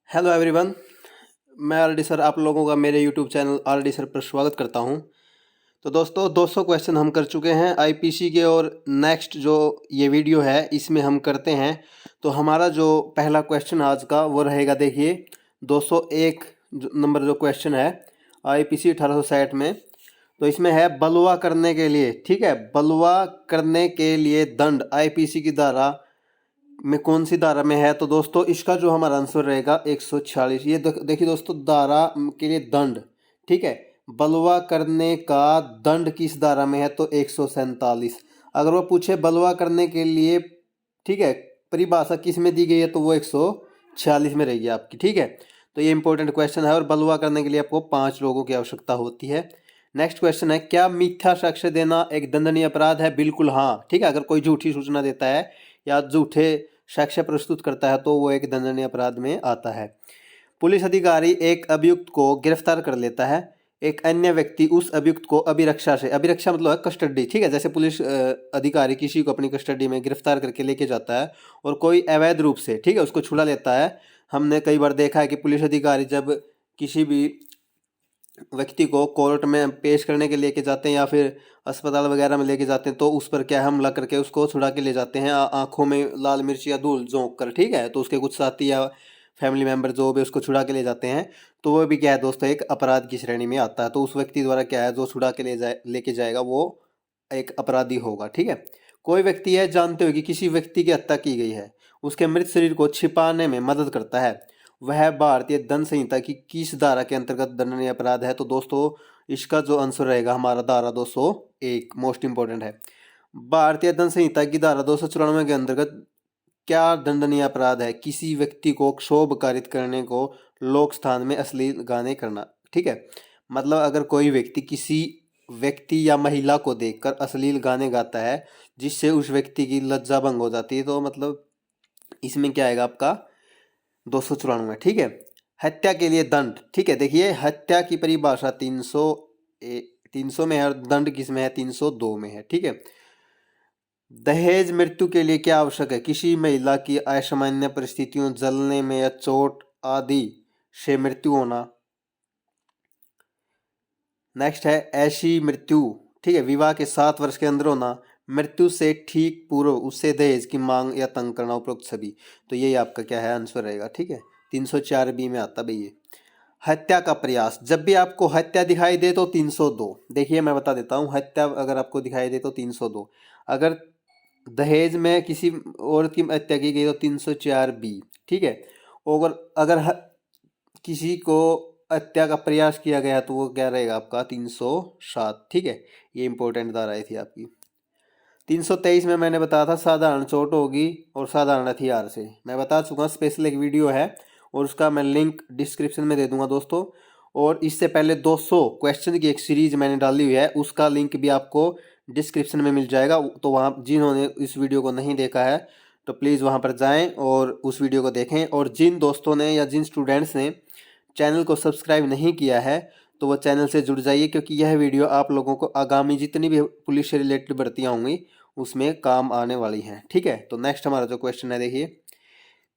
Hello everyone. मैं RD sir आप लोगों का मेरे यूट्यूब चैनल आरडी सर पर स्वागत करता हूं। तो दोस्तों 200 क्वेश्चन हम कर चुके हैं आईपीसी के और नेक्स्ट जो ये वीडियो है इसमें हम करते हैं। तो हमारा जो पहला क्वेश्चन आज का वो रहेगा, देखिए 201 नंबर जो क्वेश्चन है आईपीसी 1860 में। तो इसमें है बलवा करने के लिए, ठीक है, बलवा करने के लिए दंड आईपीसी की धारा में कौन सी धारा में है। तो दोस्तों इसका जो हमारा आंसर रहेगा 146। ये देखिए दोस्तों, धारा के लिए दंड, ठीक है, बलवा करने का दंड किस धारा में है तो 147। अगर वो पूछे बलवा करने के लिए, ठीक है, परिभाषा किस में दी गई है तो वो 146 में रहेगी आपकी, ठीक है। तो ये इंपॉर्टेंट क्वेश्चन है और बलवा करने के लिए आपको 5 लोगों की आवश्यकता होती है। नेक्स्ट क्वेश्चन है, क्या मिथ्या साक्ष्य देना एक दंडनीय अपराध है? बिल्कुल हाँ, ठीक है। अगर कोई झूठी सूचना देता है या झूठे साक्ष्य प्रस्तुत करता है तो वो एक दंडनीय अपराध में आता है। पुलिस अधिकारी एक अभियुक्त को गिरफ्तार कर लेता है, एक अन्य व्यक्ति उस अभियुक्त को अभिरक्षा से, अभिरक्षा मतलब है कस्टडी, ठीक है, जैसे पुलिस अधिकारी किसी को अपनी कस्टडी में गिरफ्तार करके लेके जाता है और कोई अवैध रूप से, ठीक है, उसको छुड़ा लेता है। हमने कई बार देखा है कि पुलिस अधिकारी जब किसी भी व्यक्ति को कोर्ट में पेश करने के लेके जाते हैं या फिर अस्पताल वगैरह में लेके जाते हैं तो उस पर क्या हमला करके उसको छुड़ा के ले जाते हैं, आंखों में लाल मिर्च या धूल झोंक कर, ठीक है। तो उसके कुछ साथी या फैमिली मेंबर जो भी उसको छुड़ा के ले जाते हैं तो वो भी क्या है दोस्तों एक अपराध की श्रेणी में आता है। तो उस व्यक्ति द्वारा क्या है जो छुड़ा के लेके जाएगा वो एक अपराधी होगा, ठीक है। कोई व्यक्ति है जानते हो कि किसी व्यक्ति की हत्या की गई है, उसके मृत शरीर को छिपाने में मदद करता है, वह भारतीय दंड संहिता की किस धारा के अंतर्गत दंडनीय अपराध है? तो दोस्तों इसका जो आंसर रहेगा हमारा धारा 201, मोस्ट इंपोर्टेंट है। भारतीय दंड संहिता की धारा 294 के अंतर्गत क्या दंडनीय अपराध है? किसी व्यक्ति को क्षोभ कारित करने को, लोक स्थान में अश्लील गाने करना, ठीक है। मतलब अगर कोई व्यक्ति किसी व्यक्ति या महिला को देखकर अश्लील गाने गाता है जिससे उस व्यक्ति की लज्जा भंग हो जाती है तो मतलब इसमें क्या आएगा आपका 294, ठीक है। हत्या के लिए दंड, ठीक है, देखिए हत्या की परिभाषा 300 में है और दंड किस में है 302 में है, ठीक है। दहेज मृत्यु के लिए क्या आवश्यक है? किसी महिला की असामान्य परिस्थितियों, जलने में या चोट आदि से मृत्यु होना। नेक्स्ट है ऐसी मृत्यु, ठीक है, विवाह के 7 वर्ष के अंदर होना, मृत्यु से ठीक पूर्व उससे दहेज की मांग या तंग करना, उपरोक्त सभी। तो यही आपका क्या है आंसर रहेगा, ठीक है, 304 बी में आता भाई ये। हत्या का प्रयास, जब भी आपको हत्या दिखाई दे तो 302। देखिए मैं बता देता हूँ, हत्या अगर आपको दिखाई दे तो 302, अगर दहेज में किसी औरत की हत्या की गई तो 304 बी, ठीक है। और अगर किसी को हत्या का प्रयास किया गया तो वो क्या रहेगा आपका 307, ठीक है। ये इंपॉर्टेंट धारा थी आपकी। 323 में मैंने बताया था साधारण चोट होगी और साधारण हथियार से, मैं बता चुका हूँ, स्पेशल एक वीडियो है और उसका मैं लिंक डिस्क्रिप्शन में दे दूंगा दोस्तों। और इससे पहले 200 क्वेश्चन की एक सीरीज मैंने डाली हुई है, उसका लिंक भी आपको डिस्क्रिप्शन में मिल जाएगा। तो वहाँ जिन्होंने इस वीडियो को नहीं देखा है तो प्लीज़ वहाँ पर जाएं और उस वीडियो को देखें। और जिन दोस्तों ने या जिन स्टूडेंट्स ने चैनल को सब्सक्राइब नहीं किया है तो वो चैनल से जुड़ जाइए, क्योंकि यह वीडियो आप लोगों को आगामी जितनी भी पुलिस से रिलेटेड भर्तियाँ होंगी उसमें काम आने वाली हैं, ठीक है। तो नेक्स्ट हमारा जो क्वेश्चन है, देखिए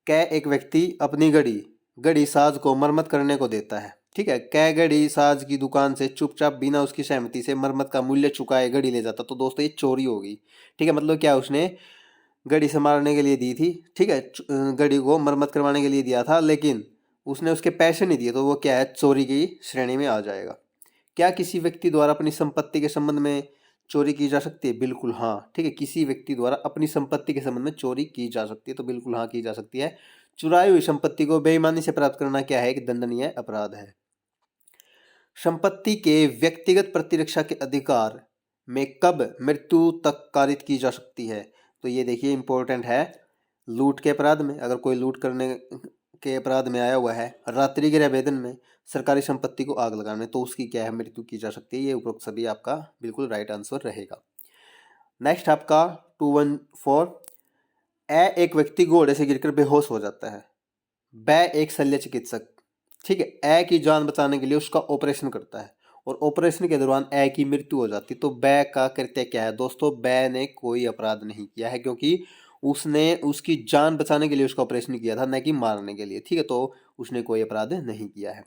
कै एक व्यक्ति अपनी घड़ी साज को मरम्मत करने को देता है, ठीक है। कै घड़ी साज की दुकान से चुपचाप बिना उसकी सहमति से मरम्मत का मूल्य चुकाए घड़ी ले जाता। तो दोस्तों ये चोरी होगी, ठीक है। मतलब क्या उसने घड़ी संभालने के लिए दी थी, ठीक है, घड़ी को मरम्मत करवाने के लिए दिया था लेकिन उसने उसके पैसे नहीं दिए तो वो क्या है चोरी की श्रेणी में आ जाएगा। क्या किसी व्यक्ति द्वारा अपनी संपत्ति के संबंध में चोरी की जा सकती है? बिल्कुल हाँ, ठीक है, किसी व्यक्ति द्वारा अपनी संपत्ति के संबंध में चोरी की जा सकती है, तो बिल्कुल हाँ की जा सकती है। चुराई हुई संपत्ति को बेईमानी से प्राप्त करना क्या है? एक दंडनीय अपराध है। संपत्ति के व्यक्तिगत प्रतिरक्षा के अधिकार में कब मृत्यु तक कारित की जा सकती है? तो ये देखिए इंपॉर्टेंट है, लूट के अपराध में, अगर कोई लूट करने के अपराध में आया हुआ है, रात्रि के आवेदन में, सरकारी संपत्ति को आग लगाने, तो उसकी क्या है मृत्यु की जा सकती है। ये उपरोक्त सभी आपका बिल्कुल राइट आंसर रहेगा। नेक्स्ट आपका 214, ए एक व्यक्ति घोड़े से गिरकर बेहोश हो जाता है, बै एक शल्य चिकित्सक, ठीक है, ए की जान बचाने के लिए उसका ऑपरेशन करता है और ऑपरेशन के दौरान ए की मृत्यु हो जाती है। तो बै का कृत्य क्या है? दोस्तों बै ने कोई अपराध नहीं किया है क्योंकि उसने उसकी जान बचाने के लिए उसका ऑपरेशन किया था, न कि मारने के लिए, ठीक है। तो उसने कोई अपराध नहीं किया है।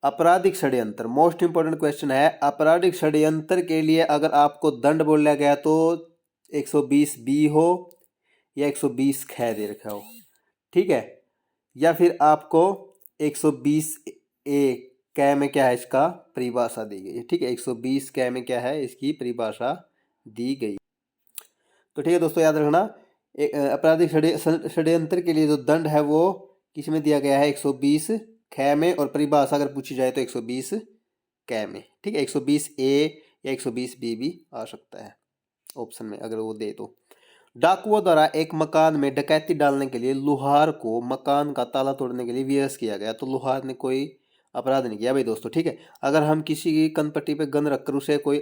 आपराधिक षड्यंत्र, मोस्ट इंपोर्टेंट क्वेश्चन है। आपराधिक षड्यंत्र के लिए अगर आपको दंड बोला गया तो 120 बी हो या 120 ख दे रखा हो, ठीक है, या फिर आपको 120 ए कै में क्या है इसका परिभाषा दी गई है, ठीक है। 120 कै में क्या है इसकी परिभाषा दी गई। तो ठीक है दोस्तों, याद रखना आपराधिक षड्यंत्र के लिए जो दंड है वो किसमें दिया गया है, 120 ख में, और परिभाषा अगर पूछी जाए तो 120 कै में, ठीक है। 120 ए या 120 बी भी आ सकता है ऑप्शन में अगर वो दे तो। डाकुओं द्वारा एक मकान में डकैती डालने के लिए लुहार को मकान का ताला तोड़ने के लिए विवश किया गया, तो लुहार ने कोई अपराध नहीं किया भाई दोस्तों, ठीक है। अगर हम किसी की कनपट्टी पे गन रखकर उसे कोई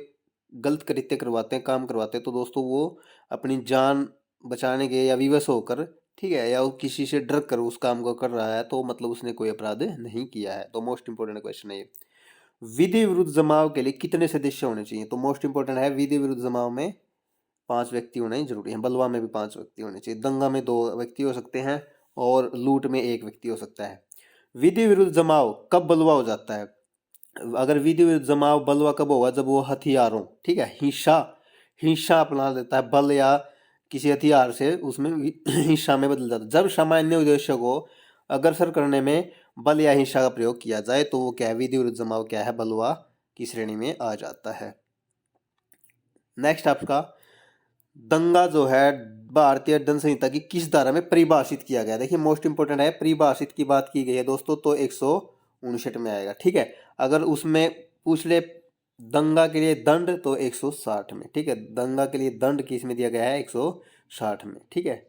गलत कृत्य करवाते हैं, काम करवाते हैं, तो दोस्तों वो अपनी जान बचाने के या विवश होकर, ठीक है, या वो किसी से डर कर उस काम को कर रहा है, तो मतलब उसने कोई अपराध नहीं किया है। तो मोस्ट इंपोर्टेंट क्वेश्चन है ये। विधि विरुद्ध जमाव के लिए कितने सदस्य होने चाहिए, तो मोस्ट इंपोर्टेंट है विधि विरुद्ध जमाव में 5 व्यक्ति होने जरूरी है। बलवा में भी 5 व्यक्ति होने चाहिए, दंगा में 2 व्यक्ति हो सकते हैं और लूट में 1 व्यक्ति हो सकता है। विधि विरुद्ध जमाव कब बलवा हो जाता है, अगर विधि विरुद्ध जमाव बलवा कब होगा, जब वो हथियारों, ठीक है, हिंसा अपना लेता है, बल या किसी हथियार से उसमें हिंसा में बदल जाता है। जब सामान्य उद्देश्य को अग्रसर करने में बल या हिंसा का प्रयोग किया जाए तो वो क्या है, विधि विरुद्ध जमाव क्या है, बलवा की श्रेणी में आ जाता है। नेक्स्ट आपका दंगा जो है भारतीय दंड संहिता की किस धारा में परिभाषित किया गया, देखिए मोस्ट इंपोर्टेंट है, परिभाषित की बात की गई है दोस्तों, तो 159 में आएगा, ठीक है। अगर उसमें पूछ ले दंगा के लिए दंड तो 160 में, ठीक है। दंगा के लिए दंड किस में दिया गया है, 160 में, ठीक है।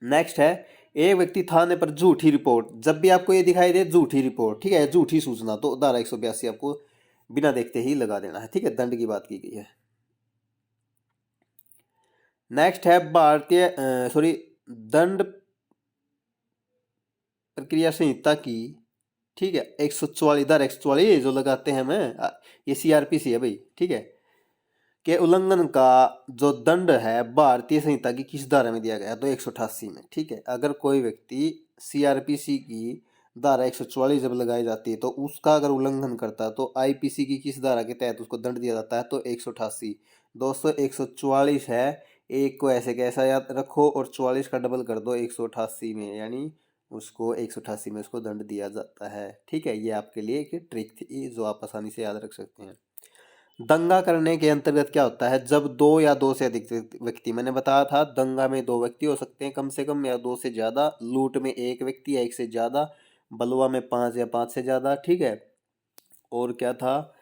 नेक्स्ट है एक व्यक्ति थाने पर झूठी रिपोर्ट, जब भी आपको ये दिखाई दे झूठी रिपोर्ट, ठीक है, झूठी सूचना, तो धारा 182 आपको बिना देखते ही लगा देना है, ठीक है। दंड की बात की गई है। नेक्स्ट है भारतीय दंड प्रक्रिया संहिता की, ठीक है, 144 धारा 144 जो लगाते हैं मैं, ये सीआरपीसी है भाई, ठीक है, के उल्लंघन का जो दंड है भारतीय संहिता की किस धारा में दिया गया, तो 188 में, ठीक है। अगर कोई व्यक्ति सीआरपीसी की धारा 144 जब लगाई जाती है तो उसका अगर उल्लंघन करता है तो आईपीसी की किस धारा के तहत उसको दंड दिया जाता है, तो 188। दोस्तों 144 है, एक को ऐसे कैसा याद रखो और 44 का डबल कर दो 188 में, यानी उसको 188 में उसको दंड दिया जाता है, ठीक है। ये आपके लिए एक ट्रिक थी जो आप आसानी से याद रख सकते हैं। दंगा करने के अंतर्गत क्या होता है, जब 2 या 2 से अधिक व्यक्ति, मैंने बताया था दंगा में 2 व्यक्ति हो सकते हैं कम से कम या 2 से ज्यादा, लूट में 1 व्यक्ति या 1 से ज्यादा, बलवा में 5 या 5 से ज्यादा, ठीक है। और क्या था,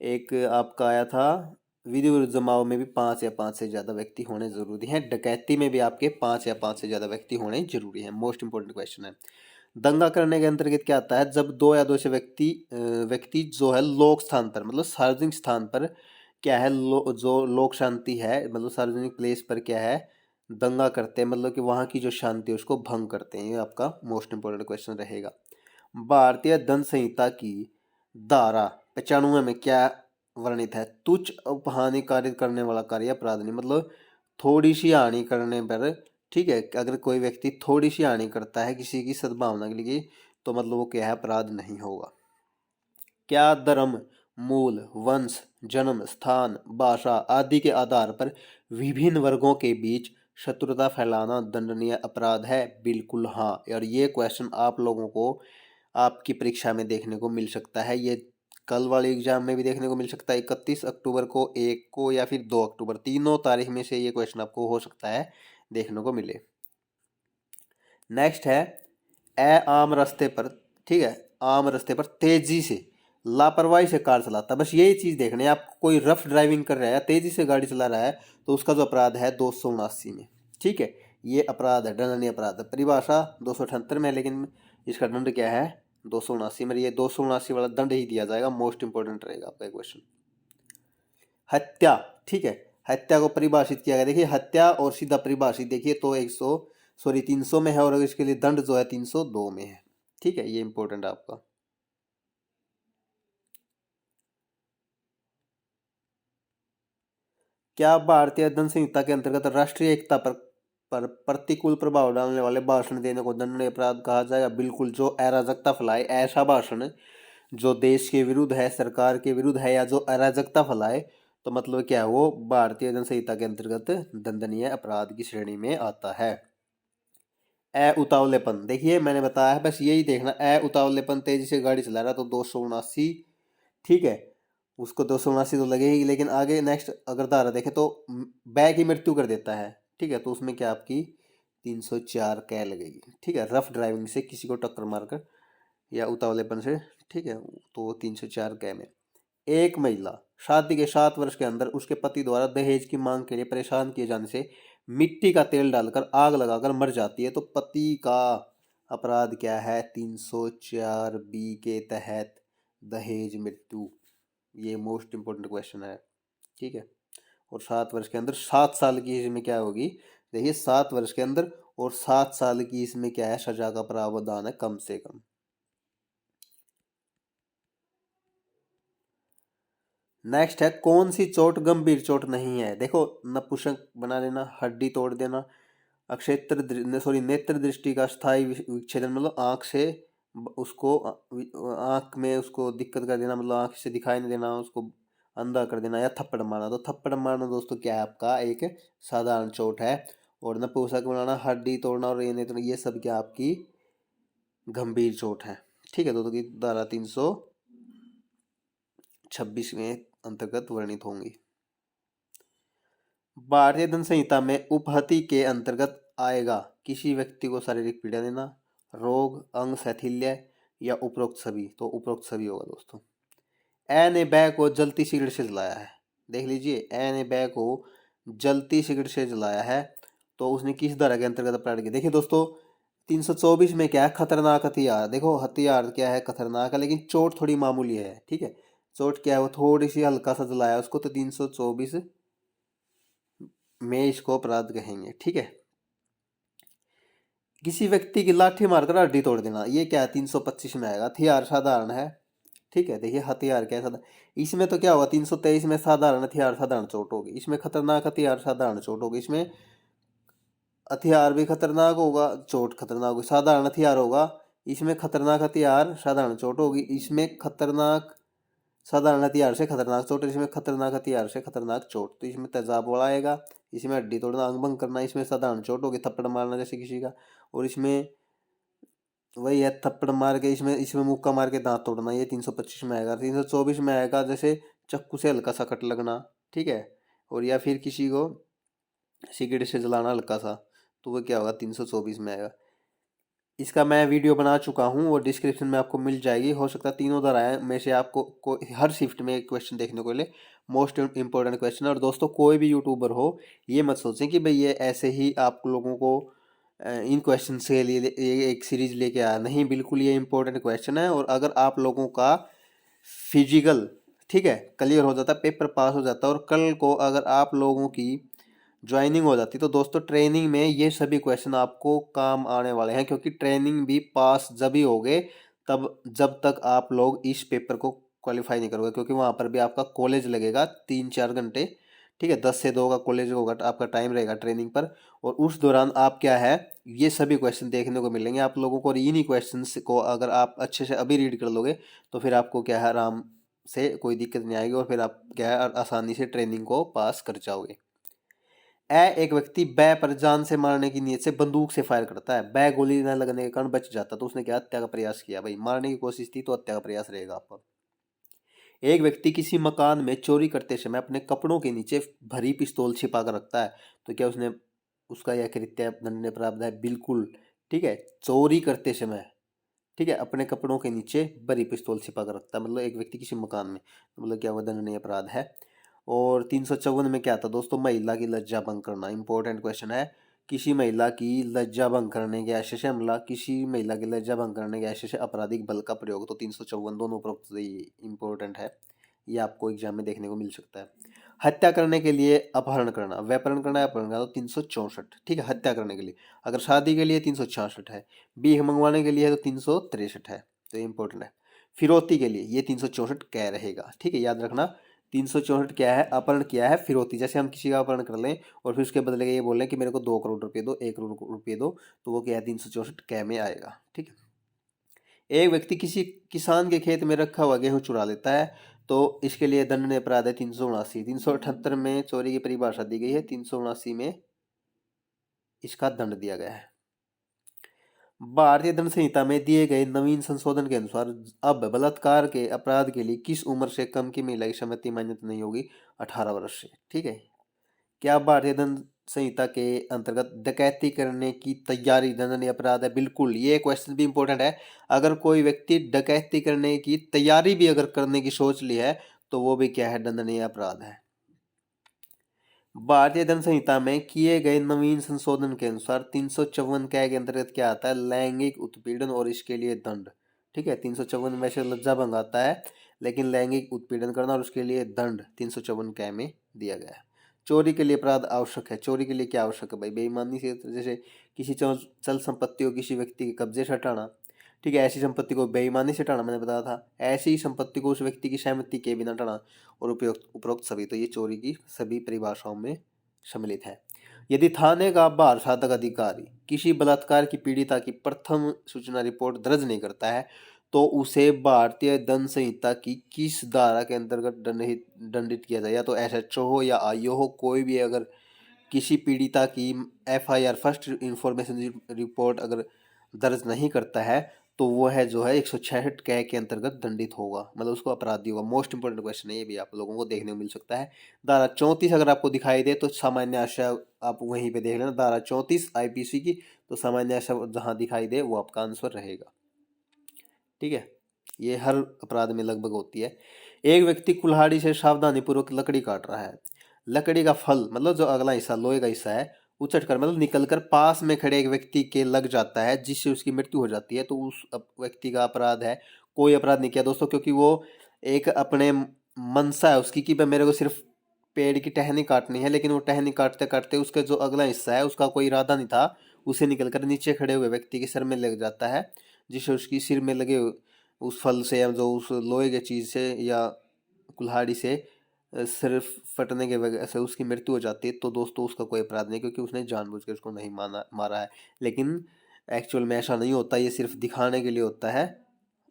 एक आपका आया था विधि विरुद्ध जमाव में भी 5 या 5 से ज्यादा व्यक्ति होने जरूरी हैं, डकैती में भी आपके 5 या 5 से ज्यादा व्यक्ति होने जरूरी हैं। मोस्ट इंपोर्टेंट क्वेश्चन है। दंगा करने के अंतर्गत क्या आता है, जब 2 या 2 से व्यक्ति जो है लोक स्थान पर, मतलब सार्वजनिक स्थान पर क्या है, जो लोक शांति है, मतलब सार्वजनिक प्लेस पर क्या है, दंगा करते हैं, मतलब कि वहां की जो शांति है उसको भंग करते हैं। ये आपका मोस्ट इंपोर्टेंट क्वेश्चन रहेगा। भारतीय दंड संहिता की धारा 95 में क्या वर्णित है, तुच्छ उपहानिकारी करने वाला कार्य अपराध नहीं, मतलब थोड़ी सी हानि करने पर, ठीक है, अगर कोई व्यक्ति थोड़ी सी हानि करता है किसी की सद्भावना के लिए तो मतलब वो क्या है, अपराध नहीं होगा। क्या धर्म, मूल, वंश, जन्म स्थान, भाषा आदि के आधार पर विभिन्न वर्गों के बीच शत्रुता फैलाना दंडनीय अपराध है, बिल्कुल हाँ। और ये क्वेश्चन आप लोगों को आपकी परीक्षा में देखने को मिल सकता है, ये कल वाले एग्जाम में भी देखने को मिल सकता है, 31 अक्टूबर को, 1 को या फिर 2 अक्टूबर, तीनों तारीख में से ये क्वेश्चन आपको हो सकता है देखने को मिले। नेक्स्ट है आम रास्ते पर, ठीक है, आम रास्ते पर तेजी से लापरवाही से कार चलाता, बस यही चीज देखनी है आपको। कोई रफ ड्राइविंग कर रहा है, तेजी से गाड़ी चला रहा है, तो उसका जो अपराध है 279 में, ठीक है, ये अपराध है, दंडनीय अपराध है। परिभाषा 278 में है, लेकिन इसका दंड क्या है, 279 में। ये 279 वाला दंड ही दिया जाएगा, मोस्ट इंपोर्टेंट रहेगा आपका क्वेश्चन। हत्या, ठीक है, हत्या को परिभाषित किया गया, देखिए हत्या और सीधा परिभाषित देखिए तो 300 में है, और इसके लिए दंड जो है 302 में है, ठीक है, ये इंपॉर्टेंट है आपका। क्या भारतीय दंड संहिता के अंतर्गत राष्ट्रीय एकता पर प्रतिकूल प्रभाव डालने वाले भाषण देने को दंडनीय अपराध कहा जाएगा? बिल्कुल। जो अराजकता फैलाए, ऐसा भाषण जो देश के विरुद्ध है, सरकार के विरुद्ध है, या जो अराजकता फैलाए, तो मतलब क्या है, वो भारतीय दंड संहिता के अंतर्गत दंडनीय अपराध की श्रेणी में आता है। उतावलेपन, देखिए मैंने बताया है, बस यही देखना। उतावलेपन, तेजी से गाड़ी चला रहा तो 279, ठीक है, उसको 279 तो लगेगी, लेकिन आगे नेक्स्ट अगर धारा देखें तो की मृत्यु कर देता है, ठीक है, तो उसमें क्या आपकी 304 कै लगेगी, ठीक है। रफ ड्राइविंग से किसी को टक्कर मारकर या उतावलेपन से, ठीक है, तो 304 कै में। एक महिला शादी के 7 वर्ष के अंदर उसके पति द्वारा दहेज की मांग के लिए परेशान किए जाने से मिट्टी का तेल डालकर आग लगाकर मर जाती है, तो पति का अपराध क्या है? 304 बी के तहत दहेज मृत्यु। ये मोस्ट इंपोर्टेंट क्वेश्चन है, ठीक है। और 7 वर्ष के अंदर, 7 साल की इसमें क्या होगी? देखिए 7 वर्ष के अंदर और 7 साल की इसमें क्या है? सजा का प्रावधान है कम से कम। नेक्स्ट है, कौन सी चोट गंभीर चोट नहीं है? देखो, नपुंसक बना देना, हड्डी तोड़ देना, नेत्र दृष्टि का स्थायी विच्छेदन, मतलब आंख से उसको आंख में उसको दिक्कत कर देना, मतलब आंख से दिखाई नहीं देना, उसको अंधा कर देना, या थप्पड़ मारना। तो थप्पड़ मारना दोस्तों क्या है? आपका एक साधारण चोट है। और नपुंसक बनाना, हड्डी तोड़ना और ये सब क्या आपकी गंभीर चोट है, ठीक है। दोस्तों की धारा 326 में अंतर्गत वर्णित होंगी। भारतीय दंड संहिता में उपहति के अंतर्गत आएगा किसी व्यक्ति को शारीरिक पीड़ा देना, रोग, अंग शैथिल्य, या उपरोक्त सभी। तो उपरोक्त सभी होगा दोस्तों। ए ने बैग को जलती सिगरेट से जलाया है, देख लीजिए, ए ने बैग को जलती सिगरेट से जलाया है, तो उसने किस धारा के अंतर्गत अपराध किया? देखिए दोस्तों, 324 में क्या है? खतरनाक हथियार। देखो हथियार क्या है? खतरनाक है, लेकिन चोट थोड़ी मामूली है, ठीक है। चोट क्या है? वो थोड़ी सी हल्का सा जलाया उसको, तो 324 में इसको अपराध कहेंगे, ठीक है। किसी व्यक्ति की लाठी मारकर हड्डी तोड़ देना, ये क्या है? 325 में आएगा। हथियार साधारण है, ठीक है। देखिए हथियार क्या है? इसमें तो क्या होगा? 323 में साधारण हथियार साधारण चोट होगी, इसमें खतरनाक हथियार साधारण चोट होगी, इसमें हथियार भी खतरनाक होगा, चोट खतरनाक होगी। साधारण हथियार होगा, इसमें खतरनाक हथियार साधारण चोट होगी, इसमें खतरनाक साधारण हथियार से खतरनाक चोट, इसमें खतरनाक हथियार से खतरनाक चोट, तो इसमें तेजाब वाला आएगा। इसमें हड्डी तोड़ना, अंग भंग करना, इसमें साधारण चोट होगी, थप्पड़ मारना जैसे किसी का, और इसमें वही है थप्पड़ मार के, इसमें इसमें मुक्का मार के दांत तोड़ना, ये 325 में आएगा। 324 में आएगा जैसे चक्कू से हल्का सा कट लगना, ठीक है, और या फिर किसी को सिगरेट से जलाना हल्का सा, तो वो क्या होगा? 324 में आएगा। इसका मैं वीडियो बना चुका हूँ, वो डिस्क्रिप्शन में आपको मिल जाएगी। हो सकता है तीनों धाराएं में से आपको हर शिफ्ट में एक क्वेश्चन देखने को मिले, मोस्ट इंपॉर्टेंट क्वेश्चन। और दोस्तों कोई भी यूट्यूबर हो, ये मत सोचें कि भाई ये ऐसे ही आप लोगों को इन क्वेश्चन के लिए एक सीरीज लेके आया, नहीं, बिल्कुल ये इंपॉर्टेंट क्वेश्चन है। और अगर आप लोगों का फिजिकल, ठीक है, क्लियर हो जाता है, पेपर पास हो जाता है, और कल को अगर आप लोगों की ज्वाइनिंग हो जाती, तो दोस्तों ट्रेनिंग में ये सभी क्वेश्चन आपको काम आने वाले हैं, क्योंकि ट्रेनिंग भी पास जब ही होगे तब, जब तक आप लोग इस पेपर को क्वालिफाई नहीं करोगे, क्योंकि वहाँ पर भी आपका कॉलेज लगेगा 3-4 घंटे, ठीक है। 10 से 2 का कॉलेज होगा, आपका टाइम रहेगा ट्रेनिंग पर, और उस दौरान आप क्या है, ये सभी क्वेश्चन देखने को मिलेंगे आप लोगों को। और इन्हीं क्वेश्चन को अगर आप अच्छे से अभी रीड कर लोगे, तो फिर आपको क्या है, आराम से कोई दिक्कत नहीं आएगी, और फिर आप क्या है, आसानी से ट्रेनिंग को पास कर जाओगे। एक व्यक्ति बै पर जान से मारने की नीयत से बंदूक से फायर करता है, बै गोली न लगने के कारण बच जाता, तो उसने क्या? हत्या का प्रयास किया। भाई मारने की कोशिश थी, तो हत्या का प्रयास रहेगा आपका। एक व्यक्ति किसी मकान में चोरी करते समय अपने कपड़ों के नीचे भरी पिस्तौल छिपा कर रखता है, तो क्या उसने, उसका यह कृत्य दंडनीय अपराध है? बिल्कुल, ठीक है। चोरी करते समय, ठीक है, अपने कपड़ों के नीचे भरी पिस्तौल छिपा कर रखता है, मतलब एक व्यक्ति किसी मकान में, मतलब क्या हुआ? दंडनीय अपराध है। और 354 में क्या था दोस्तों? महिला की लज्जा भंग करना, इंपॉर्टेंट क्वेश्चन है। किसी महिला की लज्जा भंग करने के आशय से हमला, किसी महिला की लज्जा भंग करने के आशय से आपराधिक बल का प्रयोग, तो 354 दोनों उपरोक्त इंपॉर्टेंट है, ये आपको एग्जाम में देखने को मिल सकता है। हत्या करने के लिए अपहरण करना, व्यापरण करना, अपहरण करना, तो 364, ठीक है, हत्या करने के लिए। अगर शादी के लिए 366 है, भीख मंगवाने के लिए तो 363 है, तो इंपॉर्टेंट है। फिरौती के लिए ये 364 कह रहेगा, ठीक है, याद रखना। 364 क्या है, अपहरण किया है फिरौती। जैसे हम किसी का अपहरण कर लें और फिर उसके बदले ये बोल रहे हैं कि मेरे को 2 करोड़ रुपये दो, 1 करोड़ रुपये दो, तो वो क्या है 364 कै में आएगा। ठीक है। एक व्यक्ति किसी किसान के खेत में रखा हुआ गेहूं चुरा लेता है तो इसके लिए दंडनीय अपराध है 379। 378 में चोरी की परिभाषा दी गई है, 379 में इसका दंड दिया गया है। भारतीय दंड संहिता में दिए गए नवीन संशोधन के अनुसार अब बलात्कार के अपराध के लिए किस उम्र से कम की महिला की सम्मति मान्यता नहीं होगी, 18 वर्ष से। ठीक है। क्या भारतीय दंड संहिता के अंतर्गत डकैती करने की तैयारी दंडनीय अपराध है? बिल्कुल, ये क्वेश्चन भी इंपॉर्टेंट है। अगर कोई व्यक्ति डकैती करने की तैयारी भी अगर करने की सोच ली है तो वो भी क्या है, दंडनीय अपराध है। भारतीय दंड संहिता में किए गए नवीन संशोधन के अनुसार 354 कै के अंतर्गत क्या आता है, लैंगिक उत्पीड़न और इसके लिए दंड। ठीक है। 354 में से लज्जा भंग आता है, लेकिन लैंगिक उत्पीड़न करना और उसके लिए दंड 354 कै में दिया गया है। चोरी के लिए अपराध आवश्यक है। चोरी के लिए क्या आवश्यक है भाई, बेईमानी से, जैसे किसी चल संपत्ति को किसी व्यक्ति के कब्जे से हटाना। ठीक है। ऐसी संपत्ति को बेईमानी से हटाना मैंने बताया था, ऐसी संपत्ति को उस व्यक्ति की सहमति के बिना हटाना और उपरोक्त सभी, तो ये चोरी की सभी परिभाषाओं में सम्मिलित है। यदि थाने का बार साधक अधिकारी किसी बलात्कार की पीड़िता की प्रथम सूचना रिपोर्ट दर्ज नहीं करता है तो उसे भारतीय दंड संहिता की किस धारा के अंतर्गत दंडित किया जाए, या तो SHO हो या IO हो, कोई भी अगर किसी पीड़िता की FIR फर्स्ट इंफॉर्मेशन रिपोर्ट अगर दर्ज नहीं करता है तो वो है जो है 166 कै के अंतर्गत दंडित होगा, मतलब उसको अपराधी होगा। मोस्ट इंपोर्टेंट क्वेश्चन है ये भी, आप लोगों को देखने को मिल सकता है। धारा 34 अगर आपको दिखाई दे तो सामान्य आशय आप वहीं पे देख लेना, धारा 34 IPC की, तो सामान्य आशय जहां दिखाई दे वो आपका आंसर रहेगा। ठीक है। ये हर अपराध में लगभग होती है। एक व्यक्ति कुल्हाड़ी से सावधानी पूर्वक लकड़ी काट रहा है, लकड़ी का फल मतलब जो अगला हिस्सा लोहे का हिस्सा है उचट कर मतलब निकल कर पास में खड़े एक व्यक्ति के लग जाता है जिससे उसकी मृत्यु हो जाती है, तो उस व्यक्ति का अपराध है। कोई अपराध नहीं किया दोस्तों, क्योंकि वो एक अपने मनसा है उसकी कि मेरे को सिर्फ पेड़ की टहनी काटनी है, लेकिन वो टहनी काटते काटते उसका जो अगला हिस्सा है उसका कोई इरादा नहीं था, उसे निकलकर नीचे खड़े हुए व्यक्ति के सिर में लग जाता है, जिससे उसकी सिर में लगे उस फल से या जो उस लोहे के चीज से या कुल्हाड़ी से सिर्फ फटने के वजह से उसकी मृत्यु हो जाती है। तो दोस्तों उसका कोई अपराध नहीं, क्योंकि उसने जानबूझ के उसको नहीं मारा है। लेकिन एक्चुअल में ऐसा नहीं होता, ये सिर्फ दिखाने के लिए होता है।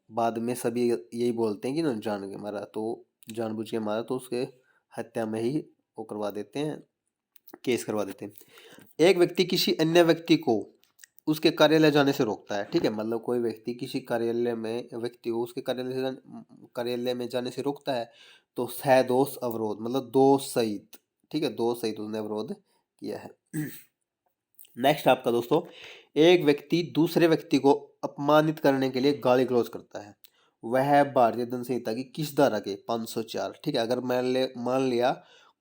बाद में सभी यही बोलते हैं कि ना जान के मारा, तो जानबूझ के मारा तो उसके हत्या में ही वो करवा देते हैं, केस करवा देते हैं। एक व्यक्ति किसी अन्य व्यक्ति को उसके कार्यालय जाने से रोकता है। ठीक है। मतलब कोई व्यक्ति किसी कार्यालय में व्यक्ति को उसके कार्यालय में जाने से रोकता है तो सह-दोष अवरोध, मतलब दोष सहित। ठीक है। दोष सहित उसने अवरोध किया है। नेक्स्ट आपका दोस्तों, एक व्यक्ति दूसरे व्यक्ति को अपमानित करने के लिए गाली गलौज करता है, वह भारतीय दंड संहिता की किस धारा के 504। ठीक है। अगर मान लिया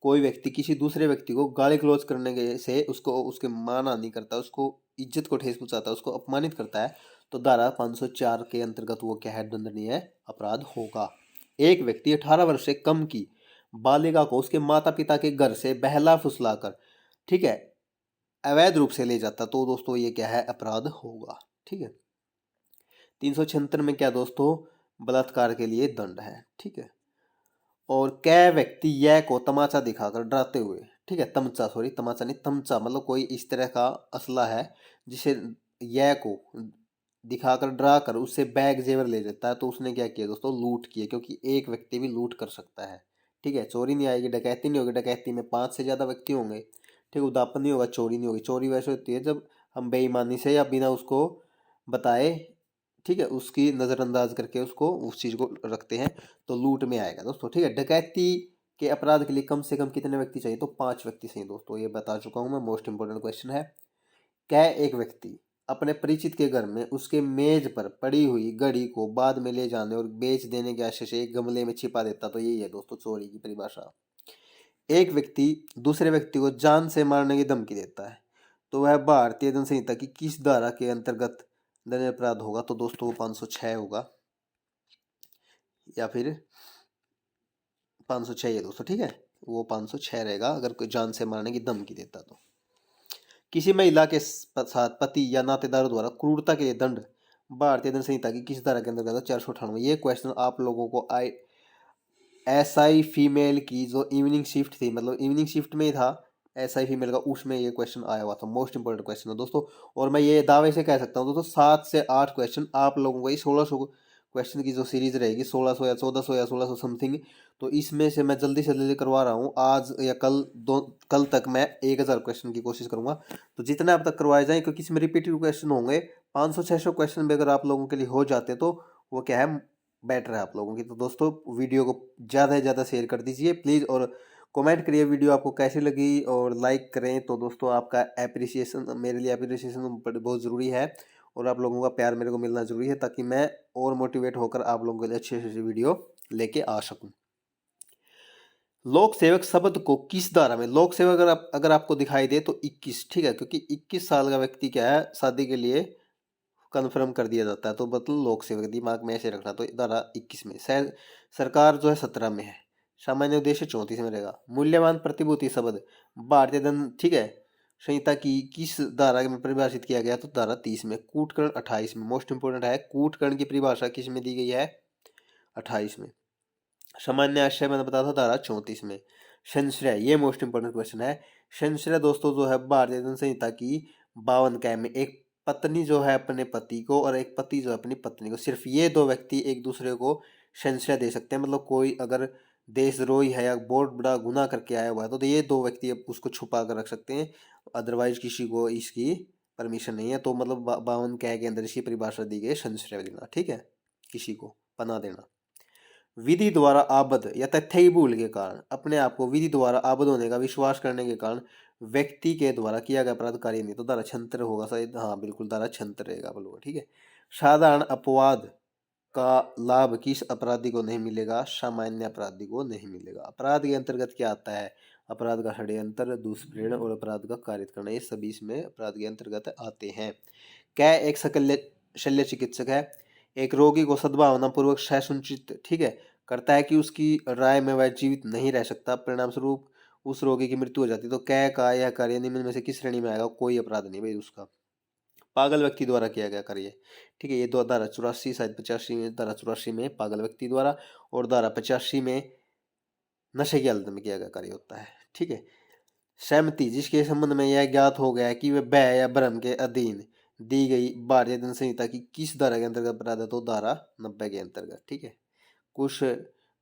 कोई व्यक्ति किसी दूसरे व्यक्ति को गाली गलौज करने के से उसको उसके मान हानि करता है, उसको इज्जत को ठेस पहुंचाता है, उसको अपमानित करता है, तो धारा 504 के अंतर्गत वो क्या है, दंडनीय अपराध होगा। एक व्यक्ति 18 वर्ष से कम की बालिका को उसके माता पिता के घर से बहला फुसलाकर, ठीक है, अवैध रूप से ले जाता, तो दोस्तों ये क्या है, अपराध होगा। ठीक है। 376 में क्या दोस्तों, बलात्कार के लिए दंड है। ठीक है। और कै व्यक्ति यह को तमाचा दिखाकर डराते हुए, ठीक है, तमचा, सॉरी तमाचा नहीं, तमचा, मतलब कोई इस तरह का असला है जिसे यह को दिखाकर डरा कर उससे बैग जेवर ले लेता है, तो उसने क्या किया दोस्तों, लूट किया, क्योंकि एक व्यक्ति भी लूट कर सकता है। ठीक है। चोरी नहीं आएगी, डकैती नहीं होगी, डकैती में 5 से ज्यादा व्यक्ति होंगे। ठीक, उदापन नहीं होगा, चोरी नहीं होगी। चोरी वैसे होती है जब हम बेईमानी से या बिना उसको बताए, ठीक है, उसकी नज़रअंदाज करके उसको उस चीज़ को रखते हैं, तो लूट में आएगा दोस्तों। ठीक है। डकैती के अपराध के लिए कम से कम कितने व्यक्ति चाहिए, तो 5 व्यक्ति चाहिए दोस्तों, ये बता चुका हूँ मैं। मोस्ट इंपोर्टेंट क्वेश्चन है। क्या एक व्यक्ति अपने परिचित के घर में उसके मेज पर पड़ी हुई घड़ी को बाद में ले जाने और बेच देने के आशय से एक गमले में छिपा देता, तो यही है दोस्तों चोरी की परिभाषा। एक व्यक्ति दूसरे व्यक्ति को जान से मारने की धमकी देता है, तो वह भारतीय दंड संहिता की किस धारा के अंतर्गत दंडनीय अपराध होगा, तो दोस्तों वो 506 होगा, या फिर 506 है दोस्तों। ठीक है। वो 506 रहेगा अगर कोई जान से मारने की धमकी देता तो। किसी महिला के साथ पति या नातेदारों द्वारा क्रूरता के लिए दंड भारतीय दंड संहिता की किस धारा के अंतर्गत, 498। ये क्वेश्चन आप लोगों को एसआई फीमेल की जो इवनिंग शिफ्ट थी, मतलब इवनिंग शिफ्ट में ही था एसआई फीमेल का, उसमें ये क्वेश्चन आया हुआ था। मोस्ट इंपोर्टेंट क्वेश्चन है दोस्तों, और मैं ये दावे से कह सकता हूँ दोस्तों 7 से 8 क्वेश्चन आप लोगों को, ये 1600 क्वेश्चन की जो सीरीज रहेगी, 1600 या 1400 या 1600 समथिंग, तो इसमें से मैं जल्दी से जल्दी करवा रहा हूँ। आज या कल तक मैं 1000 क्वेश्चन की कोशिश करूंगा, तो जितने अब तक करवाए जाएँ, क्योंकि इसमें रिपीटेड क्वेश्चन होंगे। 500-600 क्वेश्चन भी अगर आप लोगों के लिए हो जाते तो वो क्या है, बेटर है आप लोगों की। तो दोस्तों वीडियो को ज़्यादा से ज़्यादा शेयर कर दीजिए प्लीज़, और कमेंट करिए वीडियो आपको कैसी लगी, और लाइक करें। तो दोस्तों आपका एप्रिसिएशन, मेरे लिए एप्रिसिएशन बहुत ज़रूरी है, और आप लोगों का प्यार मेरे को मिलना ज़रूरी है, ताकि मैं और मोटिवेट होकर आप लोगों के लिए अच्छी अच्छी वीडियो लेके आ सकूं। लोक सेवक शब्द को किस धारा में, लोक सेवक अगर आपको दिखाई दे तो 21, ठीक है, क्योंकि 21 साल का व्यक्ति क्या है, शादी के लिए कन्फर्म कर दिया जाता है, तो मतलब लोक सेवक दिमाग में ऐसे रखना। तो धारा 21 में, सरकार जो है 17 में है, सामान्य उद्देश्य 34 में रहेगा। मूल्यवान प्रतिभूति शब्द भारतीय दंड, ठीक है, संहिता की किस धारा में परिभाषित किया गया, तो धारा 30 में। कूटकर्ण 28 में, मोस्ट इंपोर्टेंट है, कूटकर्ण की परिभाषा किस में दी गई है, 28 में। सामान्य आश्रय मैंने बताया था धारा 34 में। संश्रय, ये मोस्ट इंपोर्टेंट क्वेश्चन है। संश्रय दोस्तों जो है भारतीय दंड संहिता की 52 क में, एक पत्नी जो है अपने पति को, और एक पति जो है अपनी पत्नी को, सिर्फ ये दो व्यक्ति एक दूसरे को संश्रय दे सकते हैं। मतलब कोई अगर देशद्रोही है या बहुत बड़ा गुनाह करके आया हुआ है, तो ये दो व्यक्ति उसको छुपा कर रख सकते हैं, अदरवाइज किसी को इसकी परमिशन नहीं है। तो मतलब 52 क के अंदर इसकी परिभाषा दी गई, संश्रय देना, ठीक है, किसी को पनाह देना। विधि द्वारा आबद्ध या तथ्य भूल के कारण, अपने आप को विधि द्वारा आबद्ध होने का विश्वास करने के कारण व्यक्ति के द्वारा किया गया अपराध कार्य नहीं, तो धारा 76 होगा शायद, हाँ बिल्कुल धारा 76 रहेगा बिल्कुल, ठीक है। साधारण अपवाद का लाभ किस अपराधी को नहीं मिलेगा, सामान्य अपराधी को नहीं मिलेगा। अपराध के अंतर्गत क्या आता है, अपराध का षड्यंत्र, दुष्प्रेरण और अपराध का कारित करना, ये सभी इसमें अपराध के अंतर्गत आते हैं। क्या एक शल्य चिकित्सक है, एक रोगी को सद्भावना पूर्वक सह ठीक है, करता है कि उसकी राय में वह जीवित नहीं रह सकता, परिणाम स्वरूप उस रोगी की मृत्यु हो जाती है, तो कै का यह कार्य निम्न में से किस श्रेणी में आएगा, कोई अपराध नहीं भाई उसका। पागल व्यक्ति द्वारा किया गया कार्य, ठीक है, ये दो धारा 84 शायद 85 में, धारा 84 में पागल व्यक्ति द्वारा, और धारा 85 में नशे की हालत में किया गया कार्य होता है, ठीक है। सहमति, जिसके संबंध में यह ज्ञात हो गया कि वह भय या भ्रम के अधीन दी गई भारतीय दंड संहिता की किस धारा के अंतर्गत अपराध है, तो धारा 90 के अंतर्गत, ठीक है। कुछ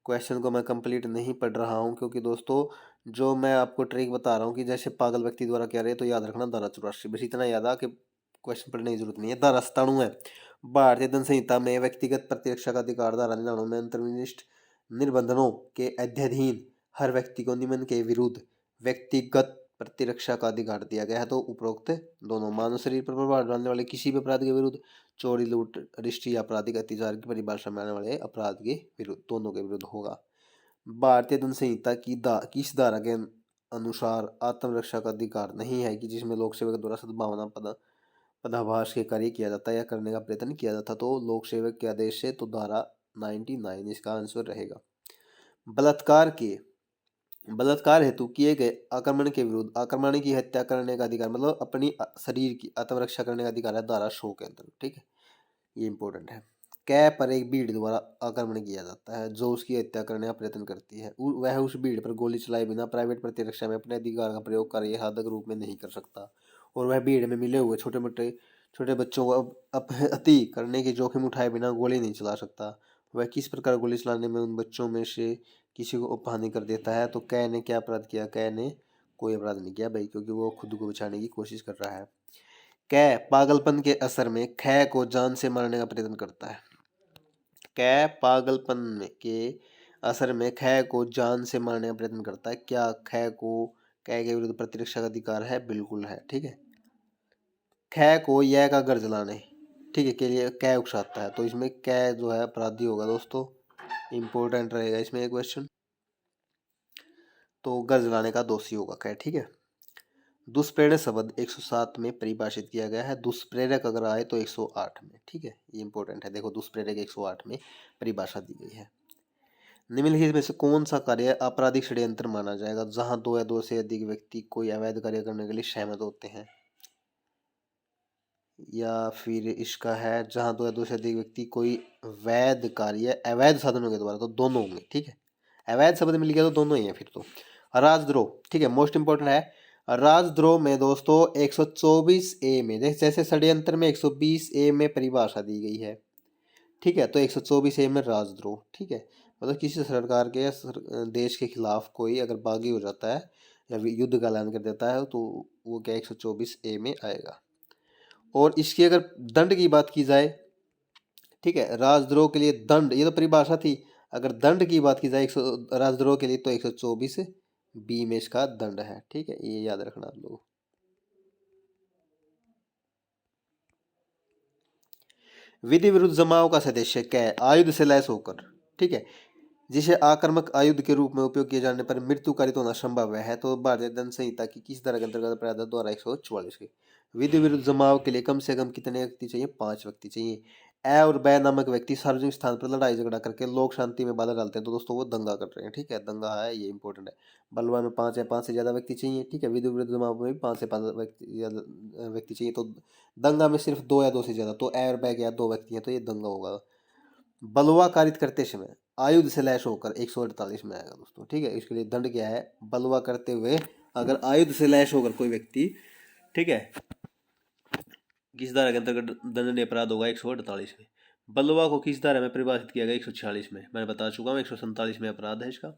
क्वेश्चन को मैं कंप्लीट नहीं पढ़ रहा हूं, क्योंकि दोस्तों जो मैं आपको ट्रिक बता रहा हूं कि जैसे पागल व्यक्ति द्वारा कह रहे हैं, तो याद रखना धारा 84, बस इतना याद आ कि क्वेश्चन पढ़ने की जरूरत नहीं है। धारा 97 है, भारतीय दंड संहिता में व्यक्तिगत प्रतिरक्षा का अधिकार, धारा 99 में अंतर्निष्ठ निर्बंधनों के अध्ययन हर व्यक्ति को निम्न के विरुद्ध व्यक्तिगत प्रतिरक्षा का अधिकार दिया गया है, तो उपरोक्त दोनों मानव शरीर पर प्रभाव डालने वाले किसी भी अपराध के विरुद्ध, चोरी, लूट, रिश्ती या आपराधिक अत्याचार की परिभाषा में आने वाले अपराध के विरुद्ध, दोनों के विरुद्ध होगा। भारतीय दंड संहिता की किस धारा के अनुसार आत्मरक्षा का अधिकार नहीं है, कि जिसमें लोक सेवक द्वारा सद्भावना पदाभास के कार्य किया जाता है या करने का प्रयत्न किया जाता, तो लोक सेवक के आदेश से, तो धारा 99 इसका आंसर रहेगा। बलात्कार हेतु किए गए आक्रमण के विरुद्ध आक्रमण की हत्या करने का अधिकार, मतलब अपनी शरीर की आत्मरक्षा करने का अधिकार है, धारा 100 के अंतर्गत, ठीक है, ये इंपॉर्टेंट है। कै पर एक भीड़ द्वारा आक्रमण किया जाता है जो उसकी हत्या करने का प्रयत्न करती है, वह उस भीड़ पर गोली चलाए बिना प्राइवेट प्रतिरक्षा में अपने अधिकार का प्रयोग कार्य हादक रूप में नहीं कर सकता, और वह भीड़ में मिले हुए छोटे बच्चों को अति करने के जोखिम उठाए बिना गोली नहीं चला सकता। वह किस प्रकार गोली चलाने में उन बच्चों में से किसी को उपहानि कर देता है, तो कै ने क्या अपराध किया, कै ने कोई अपराध नहीं किया भाई, क्योंकि वो खुद को बचाने की कोशिश कर रहा है। कै पागलपन के असर में खै को जान से मारने का प्रयत्न करता है, कै पागलपन के असर में खै को जान से मारने का प्रयत्न करता है। क्या खै को कै के विरुद्ध प्रतिरक्षा का अधिकार है, बिल्कुल है, ठीक है। खै को यह का घर जलाने, ठीक है, के लिए कै उकसाता है, तो इसमें कै जो है अपराधी होगा दोस्तों, इंपॉर्टेंट रहेगा इसमें एक क्वेश्चन, तो घर जलाने का दोषी होगा कै, ठीक है। दुष्प्रेरक शब्द 107 में परिभाषित किया गया है, दुष्प्रेरक अगर आए तो 108 में, ठीक है, ये इंपॉर्टेंट है, देखो दुष्प्रेरक 108 में परिभाषा दी गई है। निम्नलिखित में से कौन सा कार्य आपराधिक षड्यंत्र माना जाएगा, जहां दो या दो से अधिक व्यक्ति कोई अवैध कार्य करने के लिए सहमत होते हैं, या फिर इसका है जहां दो या दो से अधिक व्यक्ति कोई वैध कार्य अवैध साधनों के द्वारा, तो दोनों होंगे, ठीक है, अवैध शब्द मिल गया तो दोनों ही है फिर तो। राजद्रोह, ठीक है, मोस्ट इंपॉर्टेंट है। राजद्रोह में दोस्तों 124A में, जैसे षड्यंत्र में 120A में परिभाषा दी गई है, ठीक है, तो 124A में राजद्रोह, ठीक है, मतलब किसी सरकार के या देश के खिलाफ कोई अगर बागी हो जाता है या युद्ध का ऐलान कर देता है तो वो क्या 124A में आएगा। और इसकी अगर दंड की बात की जाए, ठीक है, राजद्रोह के लिए दंड, ये तो परिभाषा थी, अगर दंड की बात की जाए राजद्रोह के लिए तो 124B में इसका दंड है, ठीक है, ये याद रखना आप लोग। विधि विरुद्ध जमाव का सदस्य क्या है? आयुध से लैस होकर, ठीक है, जिसे आक्रामक आयुध के रूप में उपयोग किए जाने पर मृत्यु कारित होना संभव है, तो भारतीय दंड संहिता की किस धारा के अंतर्गत अपराध द्वारा 144 की। विधि विरुद्ध जमाव के लिए कम से कम कितने व्यक्ति चाहिए? 5 व्यक्ति चाहिए। ए और बै नामक व्यक्ति सार्वजनिक स्थान पर लड़ाई झगड़ा करके लोक शांति में बाधा डालते हैं, तो दोस्तों वो दंगा कर रहे हैं, ठीक है, दंगा है, ये इंपॉर्टेंट है। बलवा में 5 या 5 से ज्यादा व्यक्ति चाहिए, ठीक है, विधि विरुद्ध जमाव में भी 5 से 5 व्यक्ति चाहिए, तो दंगा में सिर्फ 2 या 2 से ज्यादा, तो ए और बै या 2 व्यक्ति हैं तो ये दंगा होगा। बलवा कारित करते समय आयुध से लैस होकर 148 में आएगा दोस्तों, ठीक है, इसके लिए दंड क्या है? बलवा करते हुए अगर आयुध से लैस होकर कोई व्यक्ति, ठीक है, किस धारा के अंतर्गत दंडनीय अपराध होगा? 148 में। बलवा को किस धारा में परिभाषित किया गया? 146 में, मैंने बता चुका हूँ, 147 में अपराध है इसका।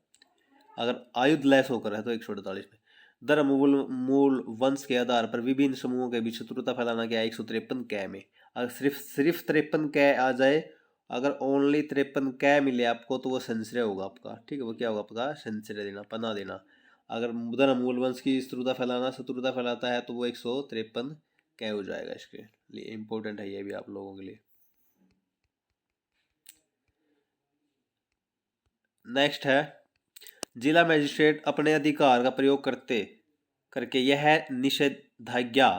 अगर आयुध लैस होकर है तो 148 में। धर्म मूल वंश के आधार पर विभिन्न समूहों के बीच शत्रुता फैलाना क्या है? 153 कै में। अगर सिर्फ 53 कै आ जाए, अगर ओनली 53 कै मिले आपको तो वो संश्रय होगा आपका, ठीक है, वो क्या होगा आपका? संश्रय देना, पना देना। अगर धर्म मूल वंश की शत्रुता फैलाता है तो वो 153 कै हो जाएगा। इसके लिए इंपॉर्टेंट है ये भी आप लोगों के लिए। नेक्स्ट है, जिला मजिस्ट्रेट अपने अधिकार का प्रयोग करके यह निषेधाज्ञा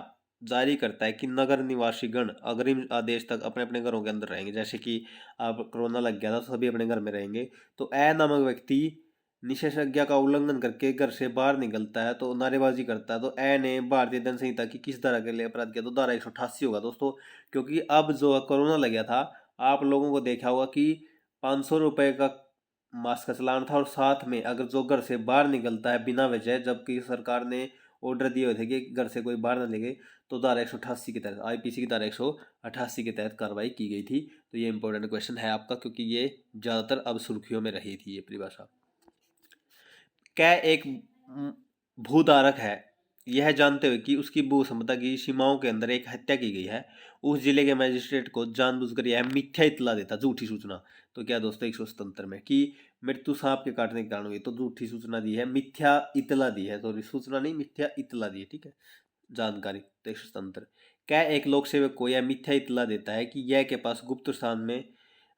जारी करता है कि नगर निवासी गण अग्रिम आदेश तक अपने अपने घरों के अंदर रहेंगे। जैसे कि अब कोरोना लग गया था तो सभी अपने घर में रहेंगे, तो ए नामक व्यक्ति निषेधाज्ञा का उल्लंघन करके घर से बाहर निकलता है, तो नारेबाजी करता है, तो ए ने भारतीय दंड संहिता की किस धारा के लिए अपराध किया? तो धारा 188 होगा दोस्तों, क्योंकि अब जो कोरोना लग गया था, आप लोगों को देखा होगा कि 500 रुपए का मास्क का चलान था, और साथ में अगर जो घर से बाहर निकलता है बिना वजह, जबकि सरकार ने ऑर्डर दिए हुए थे कि घर से कोई बाहर न निकले, तो धारा 188 के तहत, आईपीसी की धारा 188 के तहत कार्रवाई की गई थी। तो ये इंपॉर्टेंट क्वेश्चन है आपका, क्योंकि ये ज्यादातर अब सुर्खियों में रही थी ये परिभाषा। क्या एक भूधारक है, यह जानते हुए कि उसकी भू संपदा की सीमाओं के अंदर एक हत्या की गई है, उस जिले के मजिस्ट्रेट को जानबूझकर यह मिथ्या इतला देता, झूठी सूचना, तो क्या दोस्तों 177 में, कि मृत्यु सांप के काटने के कारण हुई, तो झूठी सूचना दी है, मिथ्या इतला दी है, तो सूचना नहीं, मिथ्या इतला दी है, ठीक है, जानकारी, तो 177। क्या एक लोक सेवक को यह मिथ्या इतला देता है कि यह के पास गुप्त स्थान में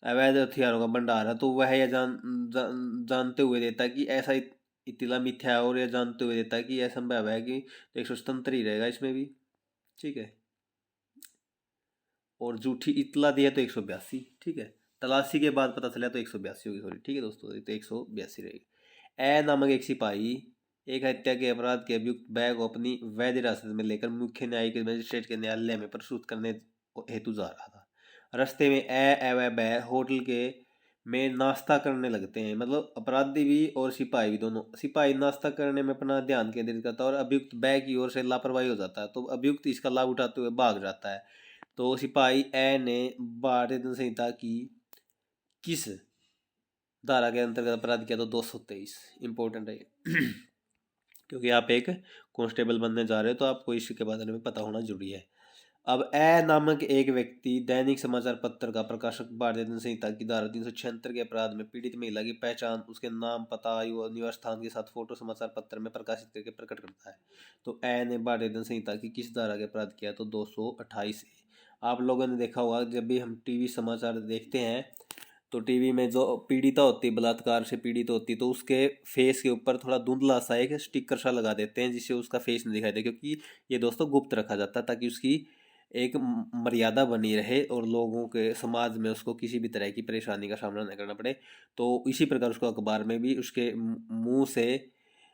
अवैध हथियारों का भंडार है, तो वह यह जानते हुए देता है कि ऐसा इतला मिथ्या है, और यह जानते हुए देता है कि यह संभव है कि, तो 177 ही रहेगा इसमें भी, ठीक है, और झूठी इतला दिया तो 182, ठीक है, तलाशी के बाद पता चला तो 182 होगी, सॉरी, ठीक है दोस्तों, तो 182 रहेगी। ए नामक एक सिपाही एक हत्या के अपराध के अभियुक्त बैग को अपनी वैध हिरासत में लेकर मुख्य न्यायिक मजिस्ट्रेट के न्यायालय में प्रस्तुत करने हेतु जा रहा था। रास्ते में बै होटल के में नाश्ता करने लगते हैं, मतलब अपराधी भी और सिपाही भी दोनों। सिपाही नाश्ता करने में अपना ध्यान केंद्रित करता है और अभियुक्त बै की ओर से लापरवाही हो जाता है, तो अभियुक्त इसका लाभ उठाते हुए भाग जाता है। तो सिपाही ए ने भारतीय दंड संहिता की किस धारा के अंतर्गत अपराध किया? तो 223, इंपॉर्टेंट है क्योंकि आप एक कांस्टेबल बनने जा रहे हो तो आपको इसके बारे में पता होना जरूरी है। अब ए नामक एक व्यक्ति दैनिक समाचार पत्र का प्रकाशक भारतीय दंड संहिता की धारा 376 के अपराध में पीड़ित महिला की पहचान उसके नाम, पता, आयु और निवास स्थान के साथ फोटो समाचार पत्र में प्रकाशित करके प्रकट करता है। तो ए ने भारतीय दंड संहिता की किस धारा के अपराध किया? तो 228। आप लोगों ने देखा होगा जब भी हम टीवी समाचार देखते हैं तो टीवी में जो पीड़िता होती है, बलात्कार से पीड़ित होती है, तो उसके फेस के ऊपर थोड़ा धुंधला सा एक स्टिकर सा लगा देते हैं जिससे उसका फेस नहीं दिखाई दे, क्योंकि ये दोस्तों गुप्त रखा जाता है ताकि उसकी एक मर्यादा बनी रहे और लोगों के समाज में उसको किसी भी तरह की परेशानी का सामना न करना पड़े। तो इसी प्रकार उसको अखबार में भी उसके मुंह से